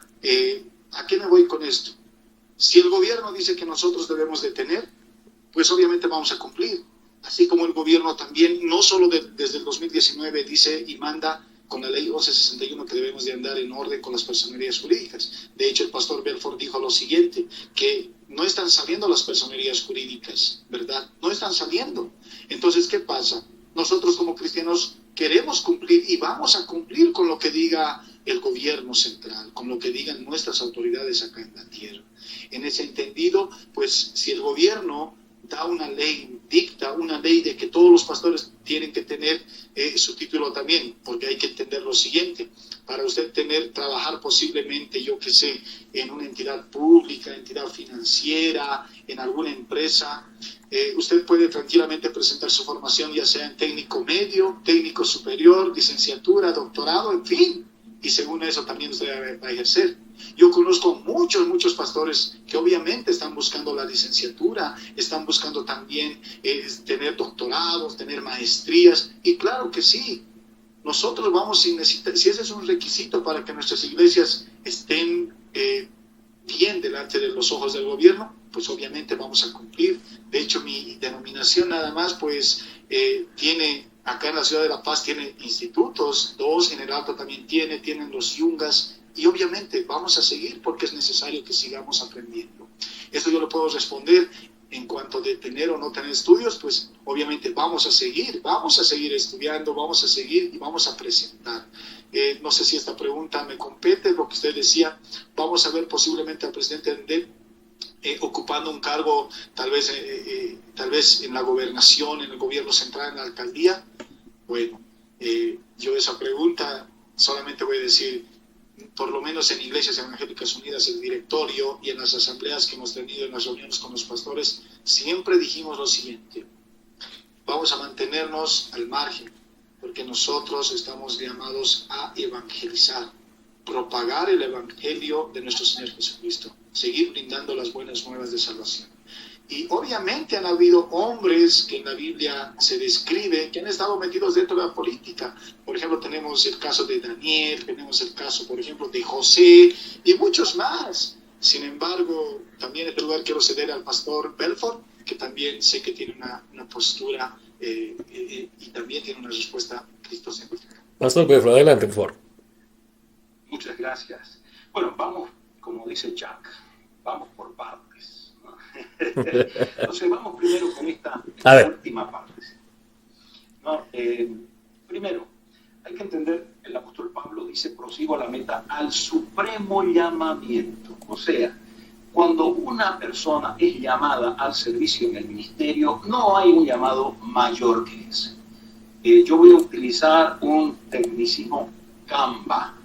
¿a qué me voy con esto? Si el gobierno dice que nosotros debemos de tener, pues obviamente vamos a cumplir. Así como el gobierno también, no solo desde el 2019 dice y manda con la ley 1161 que debemos de andar en orden con las personerías jurídicas. De hecho, el pastor Belfort dijo lo siguiente, que no están saliendo las personerías jurídicas, ¿verdad? No están saliendo. Entonces, ¿qué pasa? Nosotros como cristianos queremos cumplir y vamos a cumplir con lo que diga el gobierno central, con lo que digan nuestras autoridades acá en la tierra. En ese entendido, pues si el gobierno da una ley, dicta una ley de que todos los pastores tienen que tener su título también, porque hay que entender lo siguiente: para usted trabajar posiblemente, yo que sé, en una entidad pública, entidad financiera, en alguna empresa, usted puede tranquilamente presentar su formación, ya sea en técnico medio, técnico superior, licenciatura, doctorado, en fin, y según eso también usted va a ejercer. Yo conozco muchos pastores que obviamente están buscando la licenciatura, están buscando también tener doctorados, tener maestrías, y claro que sí, nosotros vamos sin necesitar, si ese es un requisito para que nuestras iglesias estén bien delante de los ojos del gobierno, pues obviamente vamos a cumplir. De hecho, mi denominación nada más, pues tiene, acá en la ciudad de La Paz tiene institutos, 2 en el Alto también tienen los yungas, y obviamente vamos a seguir porque es necesario que sigamos aprendiendo. Esto yo lo puedo responder en cuanto de tener o no tener estudios, pues obviamente vamos a seguir estudiando, vamos a seguir y vamos a presentar. No sé si esta pregunta me compete, lo que usted decía, vamos a ver posiblemente al presidente Andel ocupando un cargo tal vez en la gobernación, en el gobierno central, en la alcaldía. Bueno, yo esa pregunta solamente voy a decir, por lo menos en Iglesias Evangélicas Unidas, el directorio y en las asambleas que hemos tenido, en las reuniones con los pastores, siempre dijimos lo siguiente: vamos a mantenernos al margen, porque nosotros estamos llamados a evangelizar, propagar el evangelio de nuestro Señor Jesucristo, seguir brindando las buenas nuevas de salvación. Y obviamente han habido hombres que en la Biblia se describe que han estado metidos dentro de la política. Por ejemplo, tenemos el caso de Daniel, tenemos el caso, por ejemplo, de José y muchos más. Sin embargo, también en este lugar quiero ceder al pastor Belfort, que también sé que tiene una postura y también tiene una respuesta cristocéntrica. Pastor Belfort, adelante, por favor. Muchas gracias. Bueno, vamos como dice Jack, vamos por partes, ¿no? Entonces vamos primero con esta última parte. ¿No? Primero, hay que entender, el apóstol Pablo dice, prosigo a la meta, al supremo llamamiento. O sea, cuando una persona es llamada al servicio en el ministerio, no hay un llamado mayor que ese. Yo voy a utilizar un tecnicismo Canva.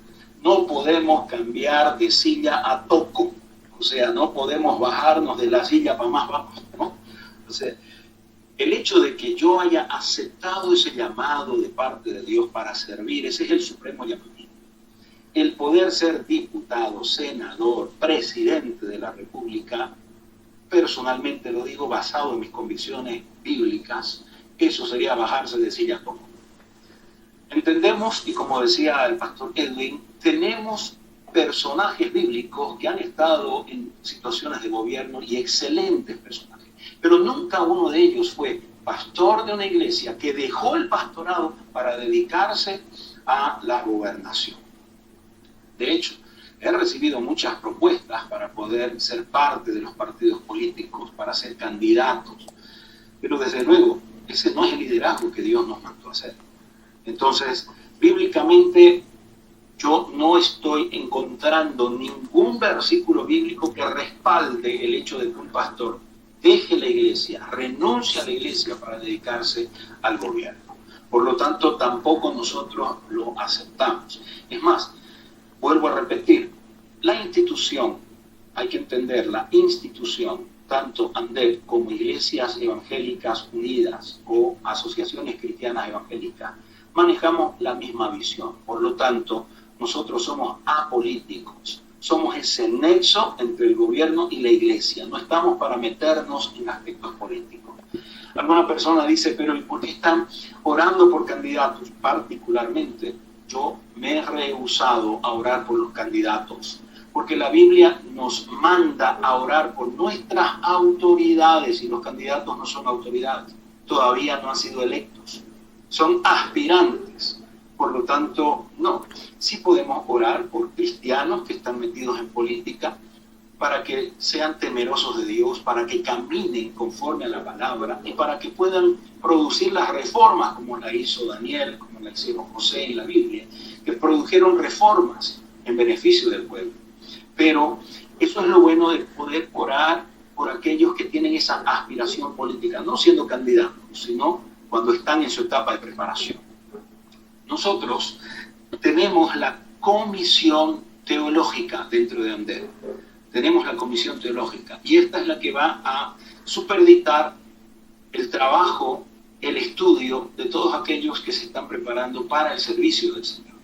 No podemos cambiar de silla a toco. O sea, no podemos bajarnos de la silla para más abajo, ¿no? O sea, el hecho de que yo haya aceptado ese llamado de parte de Dios para servir, ese es el supremo llamamiento. El poder ser diputado, senador, presidente de la República, personalmente lo digo basado en mis convicciones bíblicas, eso sería bajarse de silla a toco. Entendemos, y como decía el pastor Edwin, tenemos personajes bíblicos que han estado en situaciones de gobierno y excelentes personajes, pero nunca uno de ellos fue pastor de una iglesia que dejó el pastorado para dedicarse a la gobernación. De hecho, he recibido muchas propuestas para poder ser parte de los partidos políticos, para ser candidatos, pero desde luego, ese no es el liderazgo que Dios nos mandó a hacer. Entonces, bíblicamente, yo no estoy encontrando ningún versículo bíblico que respalde el hecho de que un pastor deje la iglesia, renuncie a la iglesia para dedicarse al gobierno. Por lo tanto, tampoco nosotros lo aceptamos. Es más, vuelvo a repetir, la institución, hay que entender, la institución, tanto ANDEP como Iglesias Evangélicas Unidas o Asociaciones Cristianas Evangélicas, manejamos la misma visión. Por lo tanto, nosotros somos apolíticos, somos ese nexo entre el gobierno y la iglesia, no estamos para meternos en aspectos políticos. Alguna persona dice, pero ¿y por qué están orando por candidatos? Particularmente, yo me he rehusado a orar por los candidatos, porque la Biblia nos manda a orar por nuestras autoridades, y los candidatos no son autoridades, todavía no han sido electos, son aspirantes. Por lo tanto, no. Sí podemos orar por cristianos que están metidos en política para que sean temerosos de Dios, para que caminen conforme a la palabra y para que puedan producir las reformas como la hizo Daniel, como la hicieron José en la Biblia, que produjeron reformas en beneficio del pueblo. Pero eso es lo bueno de poder orar por aquellos que tienen esa aspiración política, no siendo candidatos, sino cuando están en su etapa de preparación. Nosotros tenemos la comisión teológica dentro de ANDEP. Tenemos la comisión teológica y esta es la que va a superdictar el trabajo, el estudio de todos aquellos que se están preparando para el servicio del Señor.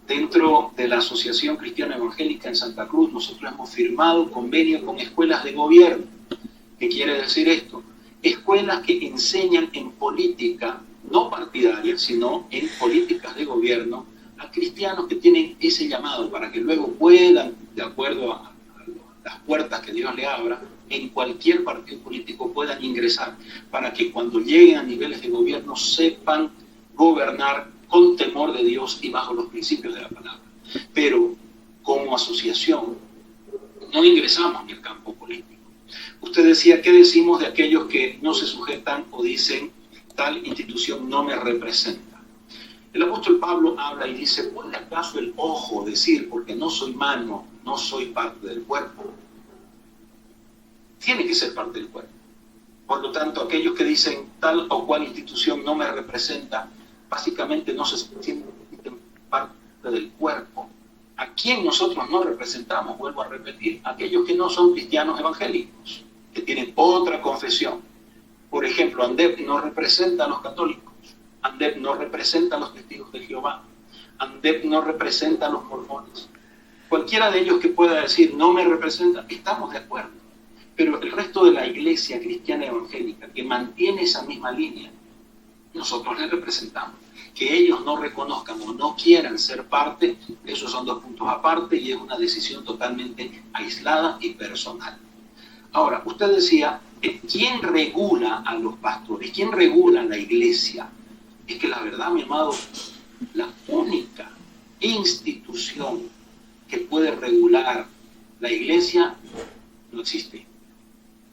Dentro de la Asociación Cristiana Evangélica en Santa Cruz, nosotros hemos firmado convenio con escuelas de gobierno. ¿Qué quiere decir esto? Escuelas que enseñan en política, no partidaria, sino en políticas de gobierno, a cristianos que tienen ese llamado para que luego puedan, de acuerdo a las puertas que Dios le abra, en cualquier partido político puedan ingresar, para que cuando lleguen a niveles de gobierno sepan gobernar con temor de Dios y bajo los principios de la palabra. Pero como asociación no ingresamos en el campo político. Usted decía, ¿qué decimos de aquellos que no se sujetan o dicen tal institución no me representa? El apóstol Pablo habla y dice, ¿puede acaso el ojo decir, porque no soy mano, no soy parte del cuerpo? Tiene que ser parte del cuerpo. Por lo tanto, aquellos que dicen tal o cual institución no me representa, básicamente no se sienten parte del cuerpo. ¿A quién nosotros no representamos? Vuelvo a repetir, aquellos que no son cristianos evangélicos, que tienen otra confesión. Por ejemplo, ANDEP no representa a los católicos, ANDEP no representa a los testigos de Jehová, ANDEP no representa a los mormones. Cualquiera de ellos que pueda decir no me representa, estamos de acuerdo. Pero el resto de la iglesia cristiana evangélica que mantiene esa misma línea, nosotros les representamos. Que ellos no reconozcan o no quieran ser parte, esos son dos puntos aparte y es una decisión totalmente aislada y personal. Ahora, usted decía, ¿quién regula a los pastores? ¿Quién regula a la iglesia? Es que la verdad, mi amado, la única institución que puede regular la iglesia no existe,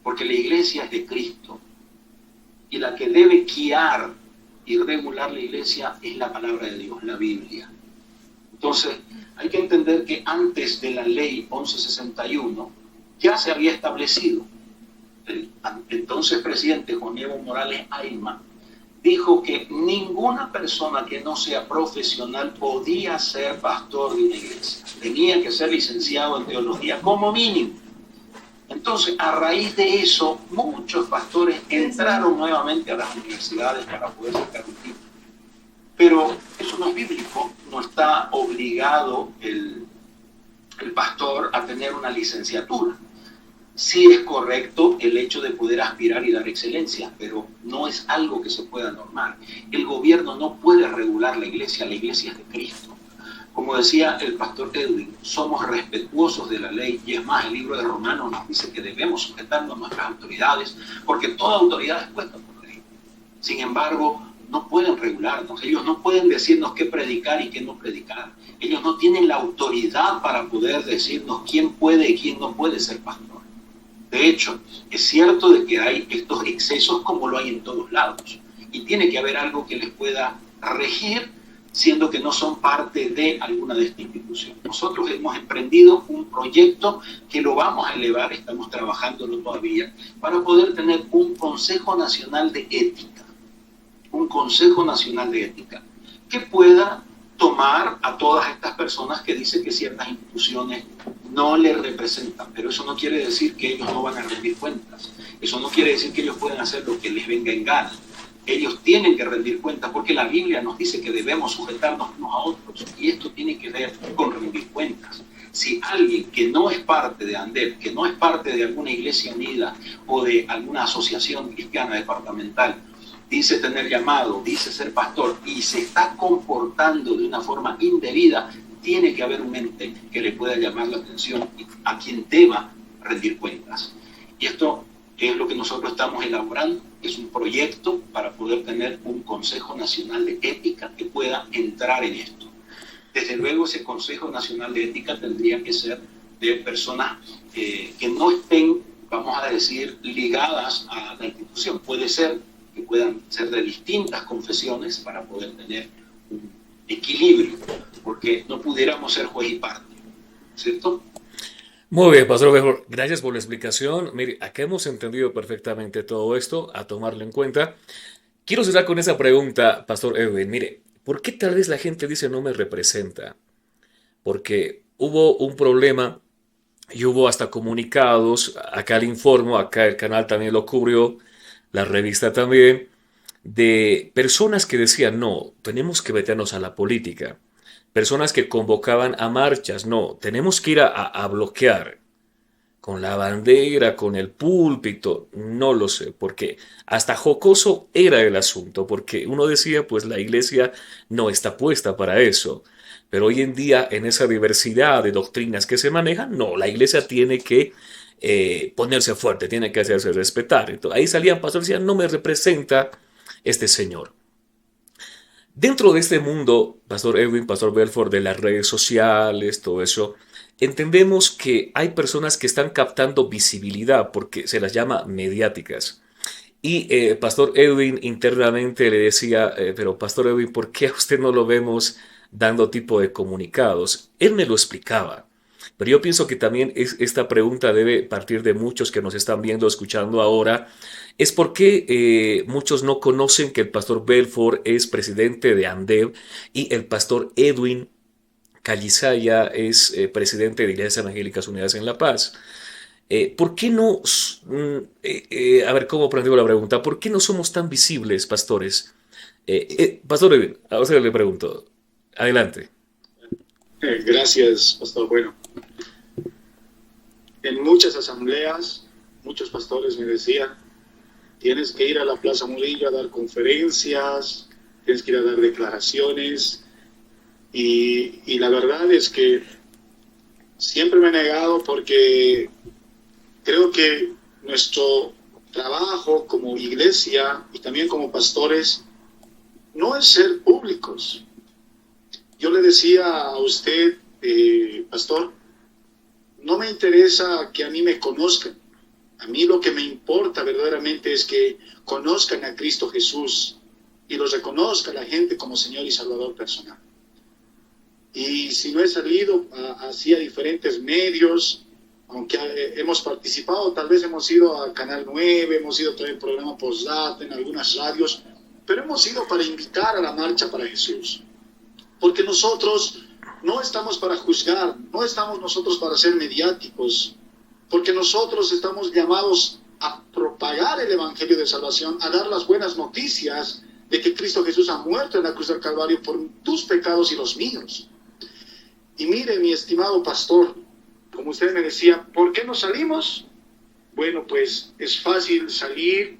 porque la iglesia es de Cristo, y la que debe guiar y regular la iglesia es la palabra de Dios, la Biblia. Entonces, hay que entender que antes de la ley 1161 ya se había establecido. El entonces presidente Juan Evo Morales Ayma dijo que ninguna persona que no sea profesional podía ser pastor de una iglesia. Tenía que ser licenciado en teología como mínimo. Entonces, a raíz de eso, muchos pastores entraron nuevamente a las universidades para poder sacar un título. Pero eso no es bíblico, no está obligado el pastor a tener una licenciatura. Sí es correcto el hecho de poder aspirar y dar excelencia, pero no es algo que se pueda normar. El gobierno no puede regular la iglesia es de Cristo. Como decía el pastor Edwin, somos respetuosos de la ley, y es más, el libro de Romanos nos dice que debemos sujetarnos a nuestras autoridades, porque toda autoridad es puesta por ley. Sin embargo, no pueden regularnos, ellos no pueden decirnos qué predicar y qué no predicar. Ellos no tienen la autoridad para poder decirnos quién puede y quién no puede ser pastor. De hecho, es cierto de que hay estos excesos como lo hay en todos lados, y tiene que haber algo que les pueda regir, siendo que no son parte de alguna de esta institución. Nosotros hemos emprendido un proyecto que lo vamos a elevar, estamos trabajándolo todavía, para poder tener un Consejo Nacional de Ética, que pueda tomar a todas estas personas que dicen que ciertas instituciones no les representan, pero eso no quiere decir que ellos no van a rendir cuentas, eso no quiere decir que ellos pueden hacer lo que les venga en gana. Ellos tienen que rendir cuentas porque la Biblia nos dice que debemos sujetarnos unos a otros, y esto tiene que ver con rendir cuentas. Si alguien que no es parte de ANDEP, que no es parte de alguna iglesia unida o de alguna asociación cristiana departamental, dice tener llamado, dice ser pastor y se está comportando de una forma indebida, tiene que haber un ente que le pueda llamar la atención a quien deba rendir cuentas. Y esto es lo que nosotros estamos elaborando, es un proyecto para poder tener un Consejo Nacional de Ética que pueda entrar en esto. Desde luego, ese Consejo Nacional de Ética tendría que ser de personas que no estén, vamos a decir, ligadas a la institución. Puede ser que puedan ser de distintas confesiones para poder tener un equilibrio, porque no pudiéramos ser juez y parte, ¿cierto? Muy bien, Pastor Belfort, gracias por la explicación. Mire, acá hemos entendido perfectamente todo esto, a tomarlo en cuenta. Quiero cerrar con esa pregunta, Pastor Edwin. Mire, ¿por qué tal vez la gente dice no me representa? Porque hubo un problema y hubo hasta comunicados, acá le informo, acá el canal también lo cubrió, la revista también, de personas que decían no, tenemos que meternos a la política. Personas que convocaban a marchas, no, tenemos que ir a bloquear con la bandera, con el púlpito, no lo sé, porque hasta jocoso era el asunto, porque uno decía, pues la iglesia no está puesta para eso. Pero hoy en día, en esa diversidad de doctrinas que se manejan, no, la iglesia tiene que ponerse fuerte, tiene que hacerse respetar. Entonces, ahí salían pastores y decían, no me representa este señor. Dentro de este mundo, Pastor Edwin, Pastor Belfort, de las redes sociales, todo eso, entendemos que hay personas que están captando visibilidad porque se las llama mediáticas. Y Pastor Edwin internamente le decía, pero Pastor Edwin, ¿por qué a usted no lo vemos dando tipo de comunicados? Él me lo explicaba. Pero yo pienso que también esta pregunta debe partir de muchos que nos están viendo, escuchando ahora. Es porque muchos no conocen que el pastor Belfort es presidente de ANDEP y el pastor Edwin Calizaya es presidente de Iglesias Evangélicas Unidas en La Paz. ¿Por qué no, a ver cómo planteo la pregunta, ¿por qué no somos tan visibles, pastores? Pastor Edwin, a usted le pregunto. Adelante. Gracias, pastor. Bueno, en muchas asambleas, muchos pastores me decían, tienes que ir a la Plaza Murillo a dar conferencias, tienes que ir a dar declaraciones, y la verdad es que siempre me he negado porque creo que nuestro trabajo como iglesia y también como pastores no es ser públicos. Yo le decía a usted, pastor, no me interesa que a mí me conozcan. A mí lo que me importa verdaderamente es que conozcan a Cristo Jesús y los reconozca la gente como Señor y Salvador personal. Y si no he salido así a diferentes medios, aunque hemos participado, tal vez hemos ido a Canal 9, hemos ido también al programa Postdata en algunas radios, pero hemos ido para invitar a la marcha para Jesús. Porque nosotros no estamos para juzgar, no estamos nosotros para ser mediáticos, porque nosotros estamos llamados a propagar el Evangelio de Salvación, a dar las buenas noticias de que Cristo Jesús ha muerto en la cruz del Calvario por tus pecados y los míos. Y mire, mi estimado pastor, como usted me decía, ¿por qué no salimos? Bueno, pues es fácil salir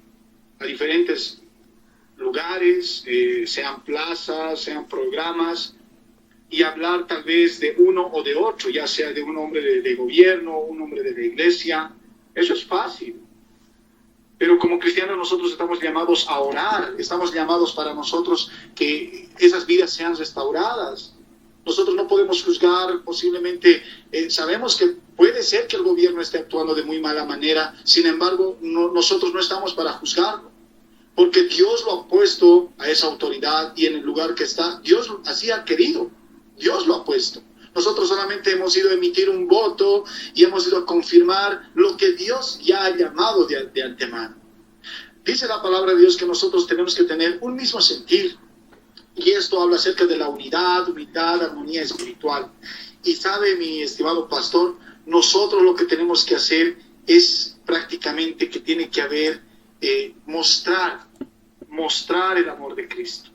a diferentes lugares, sean plazas, sean programas, y hablar tal vez de uno o de otro, ya sea de un hombre de gobierno, un hombre de la iglesia. Eso es fácil. Pero como cristianos nosotros estamos llamados a orar, estamos llamados para nosotros que esas vidas sean restauradas. Nosotros no podemos juzgar, posiblemente sabemos que puede ser que el gobierno esté actuando de muy mala manera, sin embargo nosotros no estamos para juzgarlo, porque Dios lo ha puesto a esa autoridad y en el lugar que está, Dios así ha querido, Dios lo ha puesto. Nosotros solamente hemos ido a emitir un voto y hemos ido a confirmar lo que Dios ya ha llamado de antemano. Dice la palabra de Dios que nosotros tenemos que tener un mismo sentir. Y esto habla acerca de la unidad, armonía espiritual. Y sabe, mi estimado pastor, nosotros lo que tenemos que hacer es prácticamente que tiene que haber, mostrar el amor de Cristo.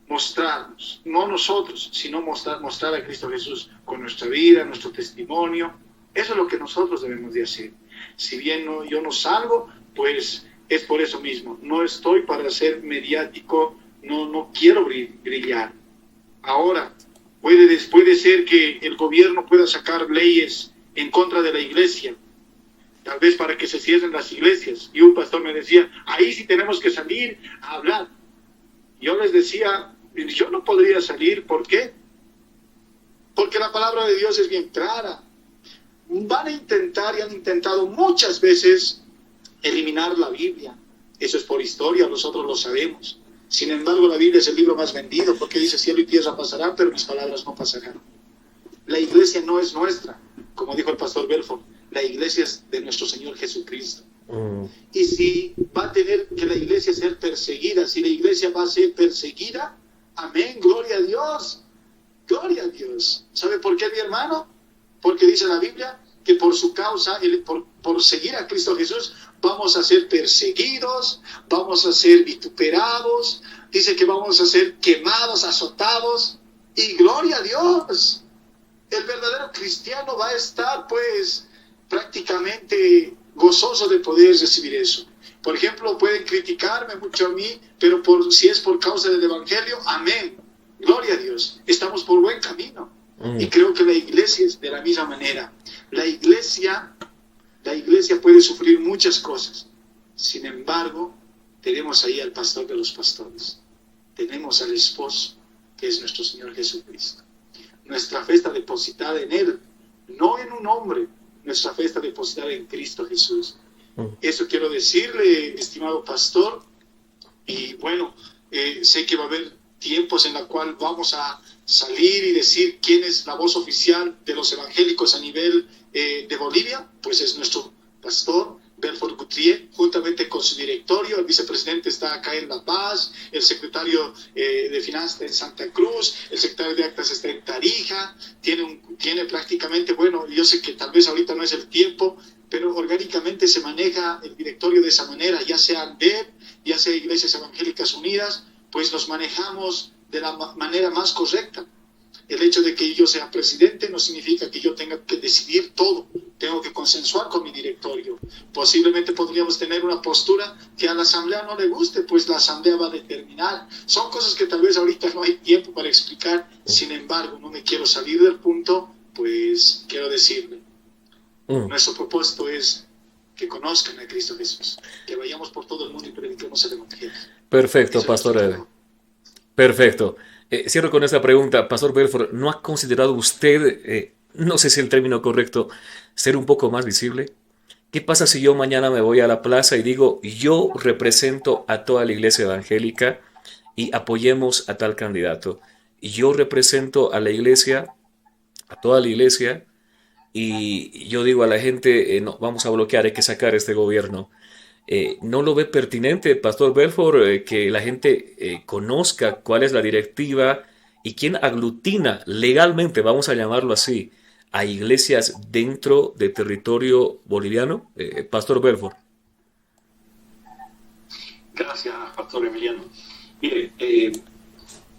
Mostrarnos, no nosotros, sino mostrar a Cristo Jesús con nuestra vida, nuestro testimonio. Eso es lo que nosotros debemos de hacer. Si bien yo no salgo, pues es por eso mismo. No estoy para ser mediático, no quiero brillar. Ahora, puede ser que el gobierno pueda sacar leyes en contra de la iglesia, tal vez para que se cierren las iglesias. Y un pastor me decía, ahí sí tenemos que salir a hablar. Yo les decía, yo no podría salir. ¿Por qué? Porque la palabra de Dios es bien clara. Van a intentar y han intentado muchas veces eliminar la Biblia. Eso es por historia, nosotros lo sabemos. Sin embargo, la Biblia es el libro más vendido porque dice cielo y tierra pasarán, pero mis palabras no pasarán. La iglesia no es nuestra, como dijo el pastor Belfort. La iglesia es de nuestro Señor Jesucristo. Y si va a tener que la iglesia ser perseguida, si la iglesia va a ser perseguida, amén, gloria a Dios, gloria a Dios. ¿Sabe por qué, mi hermano? Porque dice la Biblia que por su causa, por seguir a Cristo Jesús, vamos a ser perseguidos, vamos a ser vituperados, dice que vamos a ser quemados, azotados, y gloria a Dios. El verdadero cristiano va a estar, pues, prácticamente gozoso de poder recibir eso. Por ejemplo, pueden criticarme mucho a mí, pero si es por causa del Evangelio, amén, gloria a Dios, estamos por buen camino. Y creo que la iglesia es de la misma manera. La iglesia puede sufrir muchas cosas. Sin embargo, tenemos ahí al pastor de los pastores. Tenemos al esposo, que es nuestro Señor Jesucristo. Nuestra fe está depositada en Él, no en un hombre. Nuestra fe está depositada en Cristo Jesús. Eso quiero decirle, estimado pastor. Y bueno, sé que va a haber tiempos en los cuales vamos a salir y decir quién es la voz oficial de los evangélicos a nivel de Bolivia. Pues es nuestro pastor Belfort Gutrier, juntamente con su directorio. El vicepresidente está acá en La Paz, el secretario de Finanzas está en Santa Cruz, el secretario de Actas está en Tarija. Tiene prácticamente, bueno, yo sé que tal vez ahorita no es el tiempo, pero orgánicamente se maneja el directorio de esa manera, ya sea ANDEP, ya sea Iglesias Evangélicas Unidas, pues los manejamos de la manera más correcta. El hecho de que yo sea presidente no significa que yo tenga que decidir todo. Tengo que consensuar con mi directorio. Posiblemente podríamos tener una postura que a la asamblea no le guste, pues la asamblea va a determinar. Son cosas que tal vez ahorita no hay tiempo para explicar. Sin embargo, no me quiero salir del punto, pues quiero decirle. Nuestro propósito es que conozcan a Cristo Jesús, que vayamos por todo el mundo y prediquemos el Evangelio. Perfecto, Pastor Ede. Perfecto. Cierro con esta pregunta. Pastor Belfort, ¿no ha considerado usted no sé si el término correcto, ser un poco más visible? ¿Qué pasa si yo mañana me voy a la plaza y digo, yo represento a toda la iglesia evangélica y apoyemos a tal candidato? Yo represento a la iglesia, a toda la iglesia, y yo digo a la gente, no, vamos a bloquear, hay que sacar este gobierno. ¿No lo ve pertinente, Pastor Belfort, que la gente conozca cuál es la directiva y quién aglutina legalmente, vamos a llamarlo así, a iglesias dentro de territorio boliviano? Pastor Belfort. Gracias, Pastor Emiliano. Mire,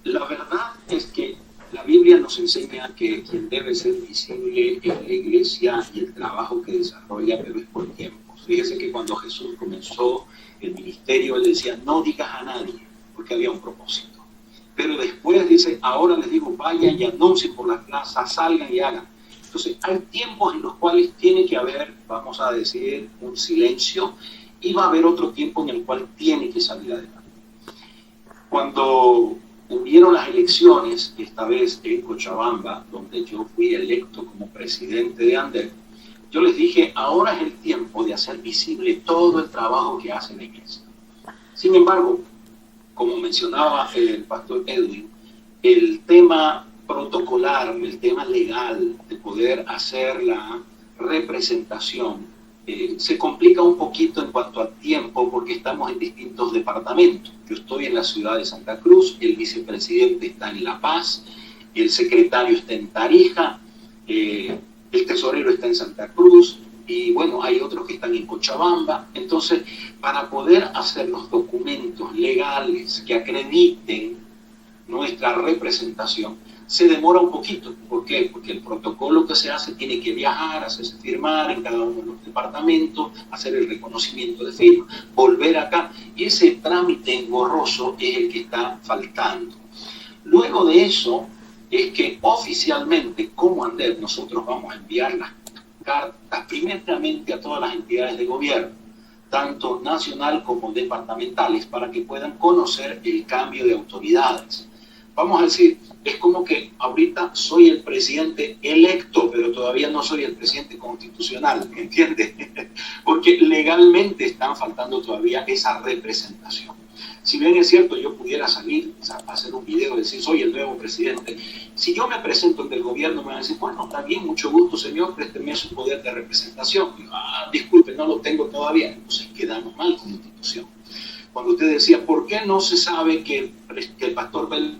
la verdad es que la Biblia nos enseña que quien debe ser visible es la iglesia y el trabajo que desarrolla, pero es por tiempo. Fíjese que cuando Jesús comenzó el ministerio, él decía, no digas a nadie, porque había un propósito. Pero después dice, ahora les digo, vayan y anuncien por las plazas, salgan y hagan. Entonces, hay tiempos en los cuales tiene que haber, vamos a decir, un silencio, y va a haber otro tiempo en el cual tiene que salir adelante. Cuando hubieron las elecciones, esta vez en Cochabamba, donde yo fui electo como presidente de ANDER, yo les dije, ahora es el tiempo de hacer visible todo el trabajo que hace la iglesia. Sin embargo, como mencionaba el pastor Edwin, el tema protocolar, el tema legal de poder hacer la representación se complica un poquito en cuanto a tiempo porque estamos en distintos departamentos. Yo estoy en la ciudad de Santa Cruz, el vicepresidente está en La Paz, el secretario está en Tarija, el tesorero está en Santa Cruz y bueno, hay otros que están en Cochabamba. Entonces, para poder hacer los documentos legales que acrediten nuestra representación, se demora un poquito. ¿Por qué? Porque el protocolo que se hace tiene que viajar, hacerse firmar en cada uno de los departamentos, hacer el reconocimiento de firma, volver acá, y ese trámite engorroso es el que está faltando. Luego de eso es que oficialmente, como ANDER, nosotros vamos a enviar las cartas primeramente a todas las entidades de gobierno, tanto nacional como departamentales, para que puedan conocer el cambio de autoridades. Vamos a decir, es como que ahorita soy el presidente electo, pero todavía no soy el presidente constitucional, ¿me entiendes? Porque legalmente están faltando todavía esa representación. Si bien es cierto, yo pudiera salir a hacer un video y decir, soy el nuevo presidente, si yo me presento ante el gobierno, me van a decir, bueno, está bien, mucho gusto, señor, présteme su poder de representación. Disculpe, no lo tengo todavía. Entonces quedamos mal como institución. Cuando usted decía, ¿por qué no se sabe que el pastor Bel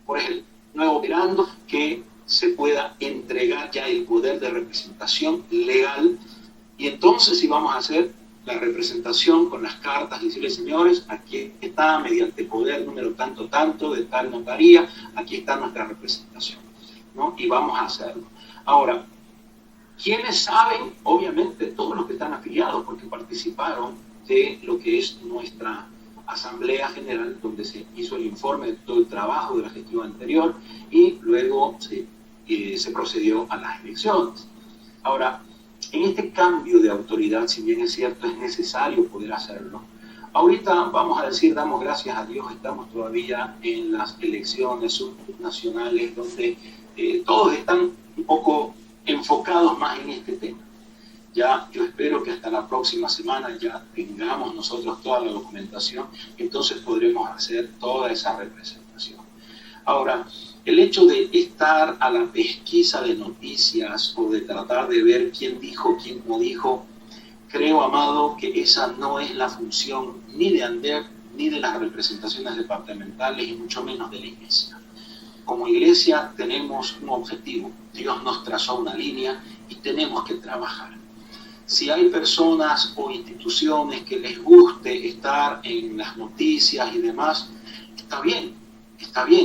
por ejemplo, nuevo operando que se pueda entregar ya el poder de representación legal, y entonces si vamos a hacer la representación con las cartas y decirle, señores, aquí está, mediante poder número tanto, tanto, de tal notaría, aquí está nuestra representación, ¿no? Y vamos a hacerlo. Ahora, ¿quiénes saben? Obviamente todos los que están afiliados, porque participaron de lo que es nuestra Asamblea General, donde se hizo el informe de todo el trabajo de la gestión anterior y luego se procedió a las elecciones. Ahora, en este cambio de autoridad, si bien es cierto, es necesario poder hacerlo. Ahorita, vamos a decir, damos gracias a Dios, estamos todavía en las elecciones subnacionales, donde todos están un poco enfocados más en este tema. Ya yo espero que hasta la próxima semana ya tengamos nosotros toda la documentación, entonces podremos hacer toda esa representación. Ahora, el hecho de estar a la pesquisa de noticias o de tratar de ver quién dijo, quién no dijo, creo, amado, que esa no es la función ni de ANDER, ni de las representaciones departamentales, y mucho menos de la iglesia. Como iglesia tenemos un objetivo, Dios nos trazó una línea y tenemos que trabajar. Si hay personas o instituciones que les guste estar en las noticias y demás, está bien,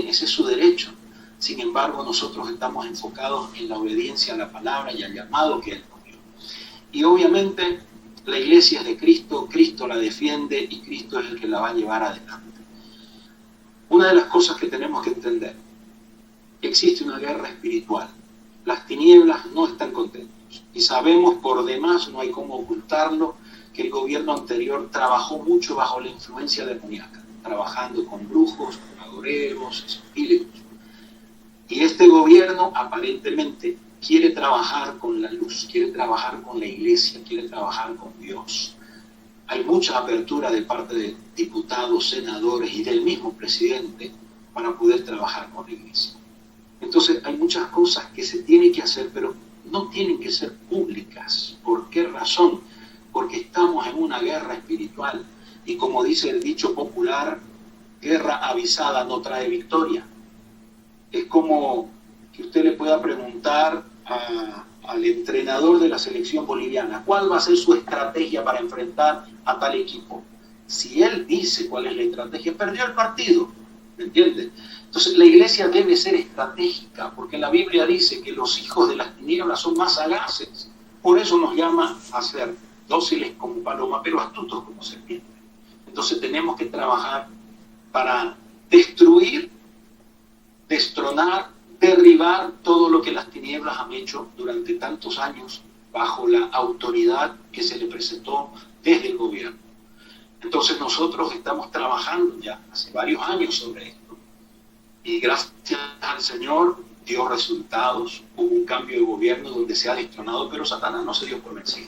ese es su derecho. Sin embargo, nosotros estamos enfocados en la obediencia a la palabra y al llamado que Él nos dio. Y obviamente la iglesia es de Cristo, Cristo la defiende y Cristo es el que la va a llevar adelante. Una de las cosas que tenemos que entender, existe una guerra espiritual. Las tinieblas no están contentas. Y sabemos por demás, no hay cómo ocultarlo, que el gobierno anterior trabajó mucho bajo la influencia demoníaca, trabajando con brujos, con agoreros, espíritus. Y este gobierno aparentemente quiere trabajar con la luz, quiere trabajar con la iglesia, quiere trabajar con Dios. Hay mucha apertura de parte de diputados, senadores y del mismo presidente para poder trabajar con la iglesia. Entonces hay muchas cosas que se tienen que hacer, pero no tienen que ser públicas. ¿Por qué razón? Porque estamos en una guerra espiritual. Y como dice el dicho popular, guerra avisada no trae victoria. Es como que usted le pueda preguntar al entrenador de la selección boliviana, ¿cuál va a ser su estrategia para enfrentar a tal equipo? Si él dice cuál es la estrategia, perdió el partido, ¿me entiende? Entonces la iglesia debe ser estratégica, porque la Biblia dice que los hijos de las tinieblas son más sagaces. Por eso nos llama a ser dóciles como paloma, pero astutos como serpiente. Entonces tenemos que trabajar para destruir, destronar, derribar todo lo que las tinieblas han hecho durante tantos años bajo la autoridad que se le presentó desde el gobierno. Entonces nosotros estamos trabajando ya hace varios años sobre esto y gracias al Señor dio resultados. Hubo un cambio de gobierno donde se ha destronado, pero Satanás no se dio por vencido.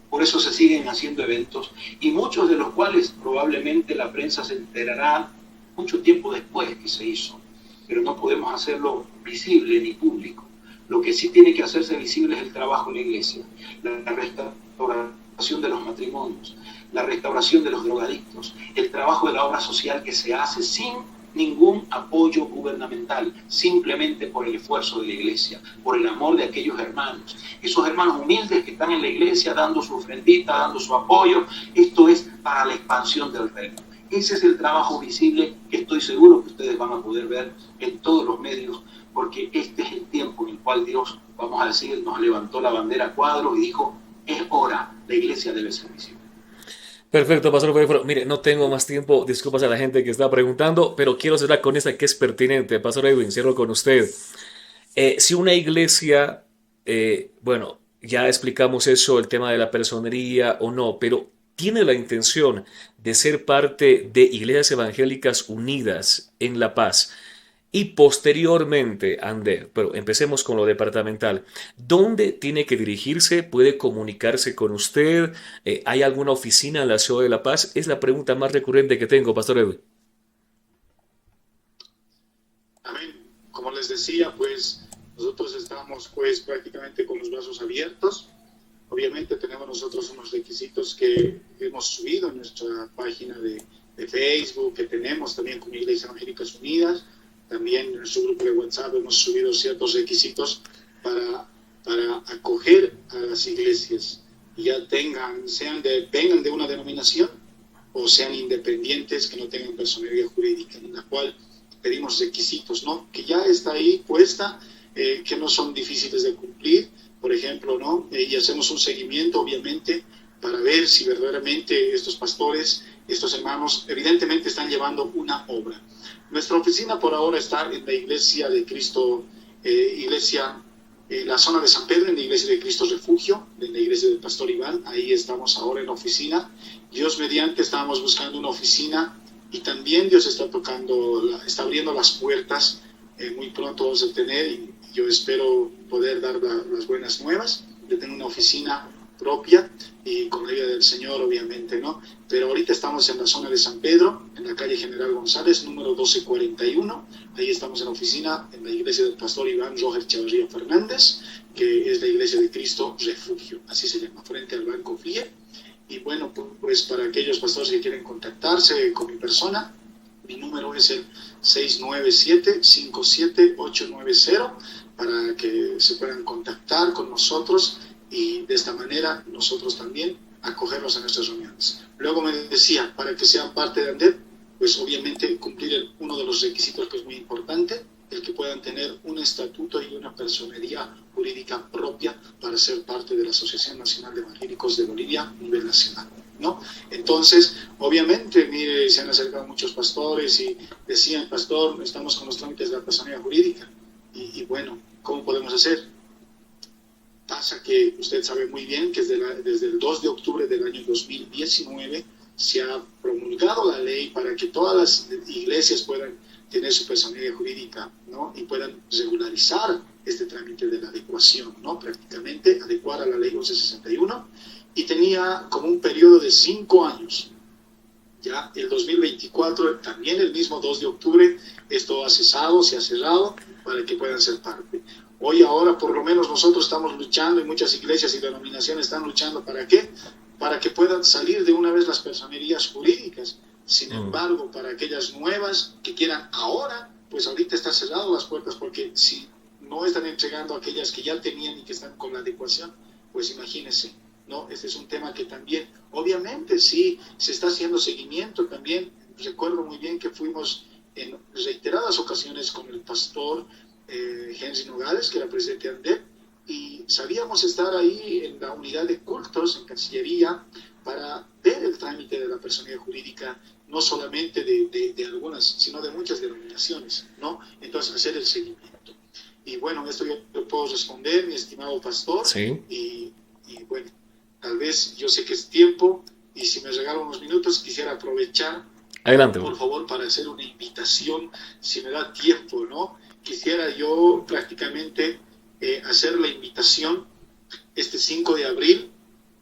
Por eso se siguen haciendo eventos y muchos de los cuales probablemente la prensa se enterará mucho tiempo después que se hizo, pero no podemos hacerlo visible ni público. Lo que sí tiene que hacerse visible es el trabajo en la iglesia, la restauración de los matrimonios, la restauración de los drogadictos, el trabajo de la obra social que se hace sin ningún apoyo gubernamental, simplemente por el esfuerzo de la iglesia, por el amor de aquellos hermanos, esos hermanos humildes que están en la iglesia dando su ofrendita, dando su apoyo. Esto es para la expansión del reino. Ese es el trabajo visible que estoy seguro que ustedes van a poder ver en todos los medios, porque este es el tiempo en el cual Dios, vamos a decir, nos levantó la bandera a cuadros y dijo, es hora, la iglesia debe ser visible. Perfecto, Pastor Edwin. Mire, no tengo más tiempo, disculpas a la gente que está preguntando, pero quiero cerrar con esta que es pertinente. Pastor Edwin, cierro con usted. Si una iglesia, bueno, ya explicamos eso, el tema de la personería o no, pero tiene la intención de ser parte de Iglesias Evangélicas Unidas en La Paz y posteriormente, Ander, pero empecemos con lo departamental, ¿dónde tiene que dirigirse? ¿Puede comunicarse con usted? ¿Hay alguna oficina en la ciudad de La Paz? Es la pregunta más recurrente que tengo, Pastor Edwin. Amén. Como les decía, pues nosotros estamos pues prácticamente con los brazos abiertos. Obviamente tenemos nosotros unos requisitos que hemos subido en nuestra página de Facebook, que tenemos también con Iglesias Evangélicas Unidas. También en nuestro grupo de WhatsApp hemos subido ciertos requisitos para acoger a las iglesias, ya vengan de una denominación o sean independientes, que no tengan personalidad jurídica, en la cual pedimos requisitos, ¿no? Que ya está ahí puesta, que no son difíciles de cumplir, por ejemplo, ¿no? Y hacemos un seguimiento, obviamente, para ver si verdaderamente estos pastores, estos hermanos, evidentemente están llevando una obra. Nuestra oficina por ahora está en la Iglesia de Cristo, la zona de San Pedro, en la Iglesia de Cristo Refugio, en la Iglesia del Pastor Iván. Ahí estamos ahora en la oficina. Dios mediante, estábamos buscando una oficina y también Dios está está abriendo las puertas. Muy pronto vamos a tener, y yo espero poder dar las buenas nuevas, de tener una oficina propia y con la ayuda del Señor, obviamente, ¿no? Pero ahorita estamos en la zona de San Pedro, en la calle General González, número 1241. Ahí estamos en la oficina, en la iglesia del pastor Iván Roger Chavarría Fernández, que es la Iglesia de Cristo Refugio, así se llama, frente al Banco FIE. Y bueno, pues para aquellos pastores que quieren contactarse con mi persona, mi número es el 697-57890, para que se puedan contactar con nosotros y de esta manera nosotros también acogerlos a nuestras reuniones. Luego me decía, para que sean parte de ANDEP, pues obviamente cumplir uno de los requisitos que es muy importante, el que puedan tener un estatuto y una personería jurídica propia para ser parte de la Asociación Nacional de Evangélicos de Bolivia a nivel nacional, ¿no? Entonces, obviamente, mire, se han acercado muchos pastores y decían, pastor, estamos con los trámites de la personería jurídica. Y bueno, ¿cómo podemos hacer? Pasa que usted sabe muy bien que desde el 2 de octubre del año 2019 se ha promulgado la ley para que todas las iglesias puedan tener su personalidad jurídica, ¿no? Y puedan regularizar este trámite de la adecuación, ¿no? Prácticamente adecuar a la ley 1161, y tenía como un periodo de 5 años. Ya el 2024, también el mismo 2 de octubre, esto ha cesado, se ha cerrado para que puedan ser parte. Hoy ahora por lo menos nosotros estamos luchando, y muchas iglesias y denominaciones están luchando, ¿para qué? Para que puedan salir de una vez las personerías jurídicas. Sin embargo, para aquellas nuevas que quieran ahora, pues ahorita están cerradas las puertas, porque si no están entregando a aquellas que ya tenían y que están con la adecuación, pues imagínense, ¿no? Este es un tema que también, obviamente, sí, se está haciendo seguimiento también. Recuerdo muy bien que fuimos en reiteradas ocasiones con el pastor Henry Nogales, que era presidente de ANDEP, y sabíamos estar ahí en la unidad de cultos, en Cancillería, para ver el trámite de la personalidad jurídica, no solamente de algunas, sino de muchas denominaciones, ¿no? Entonces, hacer el seguimiento. Y bueno, esto yo lo puedo responder, mi estimado pastor. Sí. Y bueno, tal vez yo sé que es tiempo, y si me regalan unos minutos, quisiera aprovechar, Adelante. por favor, para hacer una invitación, si me da tiempo, ¿no? Quisiera yo prácticamente hacer la invitación. Este 5 de abril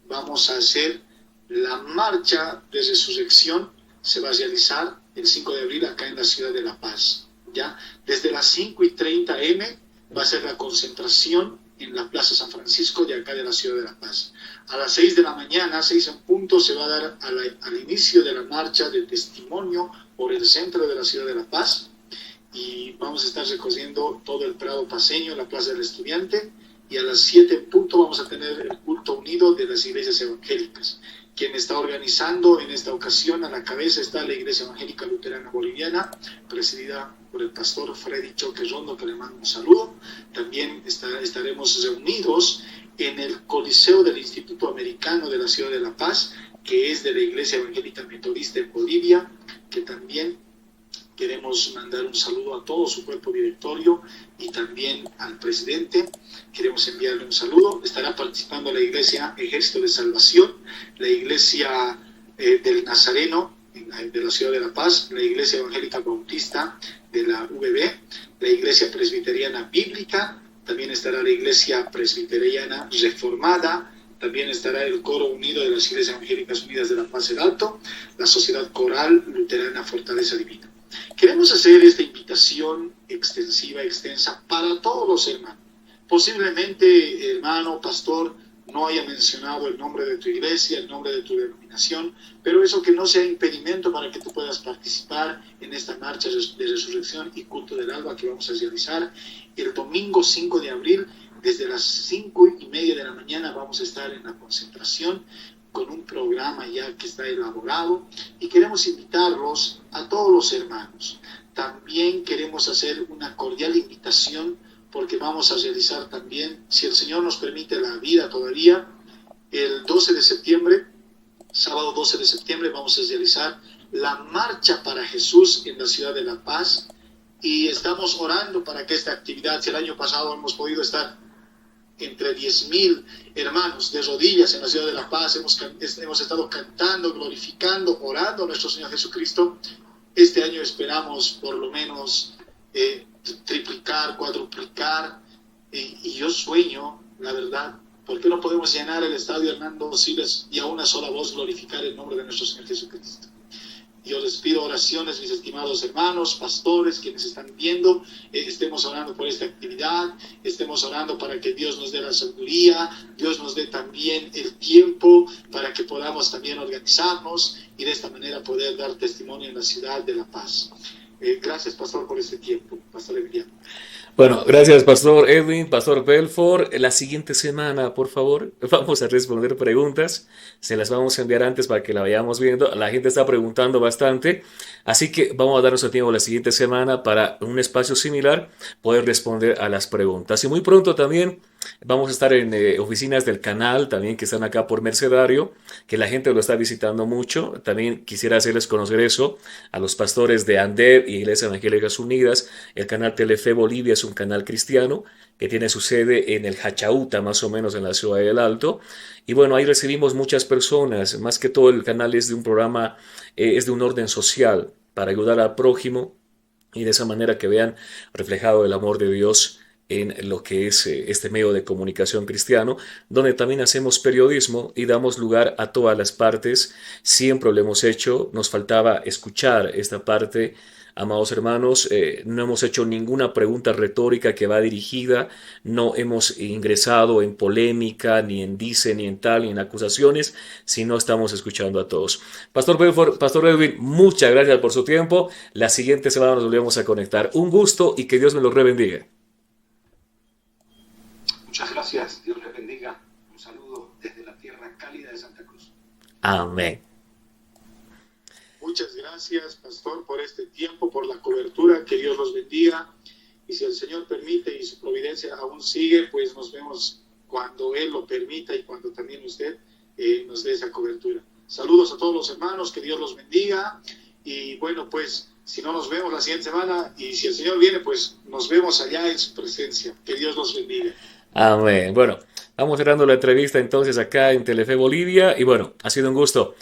vamos a hacer la marcha de resurrección. Se va a realizar el 5 de abril acá en la ciudad de La Paz, ¿ya? Desde las 5:30 m va a ser la concentración en la Plaza San Francisco de acá de la ciudad de La Paz. A las 6 de la mañana, 6 en punto, se va a dar al inicio de la marcha del testimonio por el centro de la ciudad de La Paz, y vamos a estar recorriendo todo el Prado paceño, la Plaza del Estudiante, y a las 7 en punto vamos a tener el culto unido de las iglesias evangélicas. Quien está organizando en esta ocasión, a la cabeza está la Iglesia Evangélica Luterana Boliviana, presidida por el pastor Freddy Choque Rondo, que le mando un saludo. También estaremos reunidos en el Coliseo del Instituto Americano de la Ciudad de La Paz, que es de la Iglesia Evangélica Metodista en Bolivia, que también queremos mandar un saludo a todo su cuerpo directorio y también al presidente. Queremos enviarle un saludo. Estará participando la Iglesia Ejército de Salvación, la Iglesia del Nazareno de la Ciudad de La Paz, la Iglesia Evangélica Bautista de la UBB, la Iglesia Presbiteriana Bíblica, también estará la Iglesia Presbiteriana Reformada, también estará el Coro Unido de las Iglesias Evangélicas Unidas de La Paz del Alto, la Sociedad Coral Luterana Fortaleza Divina. Queremos hacer esta invitación extensiva, extensa, para todos los hermanos. Posiblemente, hermano, pastor, no haya mencionado el nombre de tu iglesia, el nombre de tu denominación, pero eso que no sea impedimento para que tú puedas participar en esta marcha de resurrección y culto del alba que vamos a realizar el domingo 5 de abril. Desde las 5:30 de la mañana vamos a estar en la concentración con un programa ya que está elaborado, y queremos invitarlos a todos los hermanos. También queremos hacer una cordial invitación, porque vamos a realizar también, si el Señor nos permite la vida todavía, el 12 de septiembre, sábado 12 de septiembre, vamos a realizar la Marcha para Jesús en la ciudad de La Paz, y estamos orando para que esta actividad, si el año pasado hemos podido estar entre 10.000 hermanos de rodillas en la ciudad de La Paz, hemos estado cantando, glorificando, orando a nuestro Señor Jesucristo. Este año esperamos por lo menos triplicar, cuadruplicar, y yo sueño, la verdad, ¿por qué no podemos llenar el estadio Hernando Siles y a una sola voz glorificar el nombre de nuestro Señor Jesucristo? Yo les pido oraciones, mis estimados hermanos, pastores, quienes están viendo, estemos orando por esta actividad, estemos orando para que Dios nos dé la sabiduría, Dios nos dé también el tiempo para que podamos también organizarnos y de esta manera poder dar testimonio en la ciudad de La Paz. Gracias, pastor, por este tiempo. Pastor Emiliano. Bueno, gracias, Pastor Edwin, Pastor Belfort. La siguiente semana, por favor, vamos a responder preguntas. Se las vamos a enviar antes para que la vayamos viendo. La gente está preguntando bastante, así que vamos a dar nuestro tiempo la siguiente semana para un espacio similar poder responder a las preguntas. Y muy pronto también vamos a estar en oficinas del canal, también que están acá por Mercedario, que la gente lo está visitando mucho. También quisiera hacerles conocer eso a los pastores de ANDEP y Iglesias Evangélicas Unidas. El canal Telefe Bolivia es un canal cristiano que tiene su sede en el Hachauta, más o menos en la ciudad del Alto. Y bueno, ahí recibimos muchas personas. Más que todo, el canal es de un programa, es de un orden social para ayudar al prójimo y de esa manera que vean reflejado el amor de Dios en lo que es este medio de comunicación cristiano, donde también hacemos periodismo y damos lugar a todas las partes. Siempre lo hemos hecho, nos faltaba escuchar esta parte. Amados hermanos, no hemos hecho ninguna pregunta retórica que va dirigida, no hemos ingresado en polémica, ni en dice, ni en tal, ni en acusaciones, sino estamos escuchando a todos. Pastor Belfort, Pastor Edwin, muchas gracias por su tiempo. La siguiente semana nos volvemos a conectar. Un gusto y que Dios me lo bendiga. Muchas gracias, Dios les bendiga. Un saludo desde la tierra cálida de Santa Cruz. Amén. Muchas gracias, pastor, por este tiempo, por la cobertura. Que Dios los bendiga. Y si el Señor permite y su providencia aún sigue, pues nos vemos cuando Él lo permita y cuando también usted nos dé esa cobertura. Saludos a todos los hermanos, que Dios los bendiga. Y bueno, pues si no nos vemos la siguiente semana y si el Señor viene, pues nos vemos allá en su presencia. Que Dios los bendiga. Amén. Bueno, vamos cerrando la entrevista entonces acá en Telefe Bolivia y bueno, ha sido un gusto.